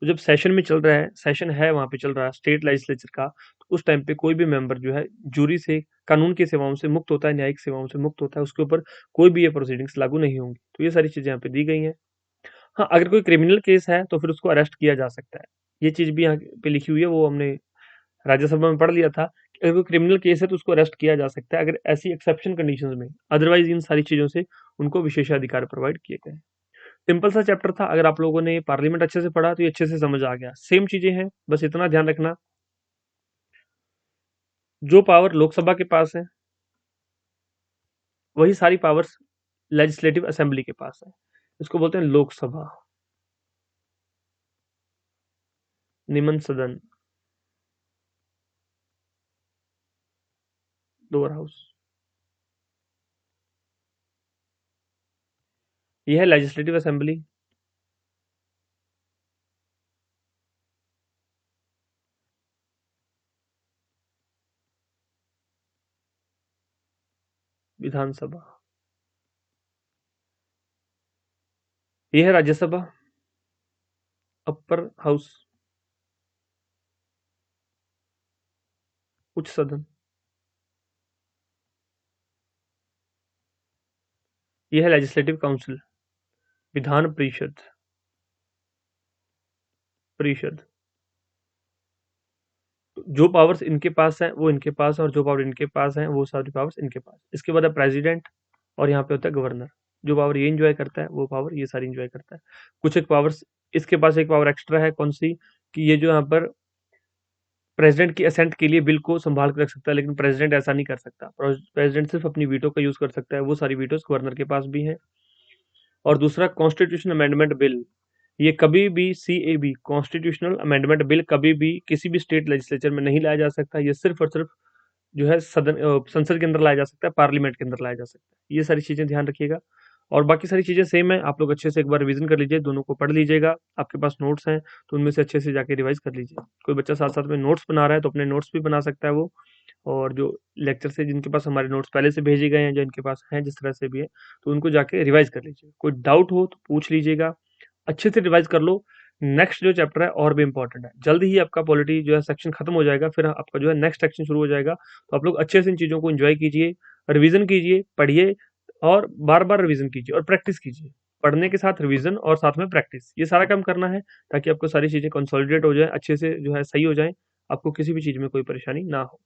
तो जब सेशन में चल रहा है, session है वहां पे चल रहा है स्टेट लेजिस्लेचर का, तो उस टाइम पे कोई भी मेंबर जो है जूरी से, कानून की सेवाओं से मुक्त होता है, न्यायिक सेवाओं से मुक्त होता है, उसके ऊपर कोई भी ये प्रोसीडिंग्स लागू नहीं होंगी। तो ये सारी चीजें यहाँ पे दी गई हैं। हाँ, अगर कोई क्रिमिनल केस है तो फिर उसको अरेस्ट किया जा सकता है। ये चीज भी यहाँ पे लिखी हुई है, वो हमने राज्यसभा में पढ़ लिया था कि अगर कोई क्रिमिनल केस है तो उसको अरेस्ट किया जा सकता है अगर ऐसी एक्सेप्शन कंडीशंस में, अदरवाइज इन सारी चीजों से उनको विशेषाधिकार प्रोवाइड किए गए हैं। सिंपल सा चैप्टर था। अगर आप लोगों ने पार्लियामेंट अच्छे से पढ़ा तो ये अच्छे से समझ आ गया। सेम चीजें हैं, बस इतना ध्यान रखना, जो पावर लोकसभा के पास है वही सारी पावर्स लेजिस्लेटिव असेंबली के पास है। इसको बोलते हैं लोकसभा, निम्न सदन, लोअर हाउस। यह है लेजिस्लेटिव असेंबली, विधानसभा। यह है राज्यसभा, अपर हाउस, उच्च सदन। यह है लेजिस्लेटिव काउंसिल, विधान परिषद, परिषद। जो पावर्स इनके पास हैं वो इनके पास है, और जो पावर इनके पास हैं वो सारी पावर्स इनके पास। इसके बाद है प्रेसिडेंट, और यहाँ पे होता है गवर्नर। जो पावर ये इंजॉय करता है वो पावर ये सारी इंजॉय करता है। कुछ एक पावर्स इसके पास एक पावर एक्स्ट्रा है, कौन सी, कि ये जो यहाँ पर प्रेसिडेंट की असेंट के लिए बिल को संभाल कर रख सकता है, लेकिन प्रेसिडेंट ऐसा नहीं कर सकता। प्रेसिडेंट सिर्फ अपनी वीटो का यूज कर सकता है, वो सारी वीटोस गवर्नर के पास भी हैं। और दूसरा कॉन्स्टिट्यूशन अमेंडमेंट बिल, ये कभी भी CAB कॉन्स्टिट्यूशनल अमेंडमेंट बिल कभी भी किसी भी स्टेट लेजिस्लेचर में नहीं लाया जा सकता। ये सिर्फ और सिर्फ जो है संसद के अंदर लाया जा सकता है, पार्लियामेंट के अंदर लाया जा सकता है। ये सारी चीजें ध्यान रखिएगा। और बाकी सारी चीजें सेम है, आप लोग अच्छे से एक बार रिवीजन कर लीजिए, दोनों को पढ़ लीजिएगा। आपके पास नोट्स हैं तो उनमें से अच्छे से जाके रिवाइज कर लीजिए। कोई बच्चा साथ साथ में नोट्स बना रहा है तो अपने नोट्स भी बना सकता है वो। और जो लेक्चर से जिनके पास हमारे नोट्स पहले से भेजे गए हैं, जो इनके पास हैं जिस तरह से भी है, तो उनको जाके रिवाइज कर लीजिए। कोई डाउट हो तो पूछ लीजिएगा, अच्छे से रिवाइज कर लो। नेक्स्ट जो चैप्टर है और भी इंपॉर्टेंट है, जल्द ही आपका पॉलिटी जो है सेक्शन खत्म हो जाएगा, फिर आपका जो है नेक्स्ट सेक्शन शुरू हो जाएगा। तो आप लोग अच्छे से इन चीज़ों को एंजॉय कीजिए, रिवीजन कीजिए, पढ़िए, और बार बार रिवीजन कीजिए और प्रैक्टिस कीजिए। पढ़ने के साथ रिवीजन और साथ में प्रैक्टिस, ये सारा काम करना है ताकि आपको सारी चीज़ें कंसोलिडेट हो जाए, अच्छे से जो है सही हो जाए, आपको किसी भी चीज़ में कोई परेशानी ना हो।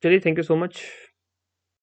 चलिए, थैंक यू सो मच।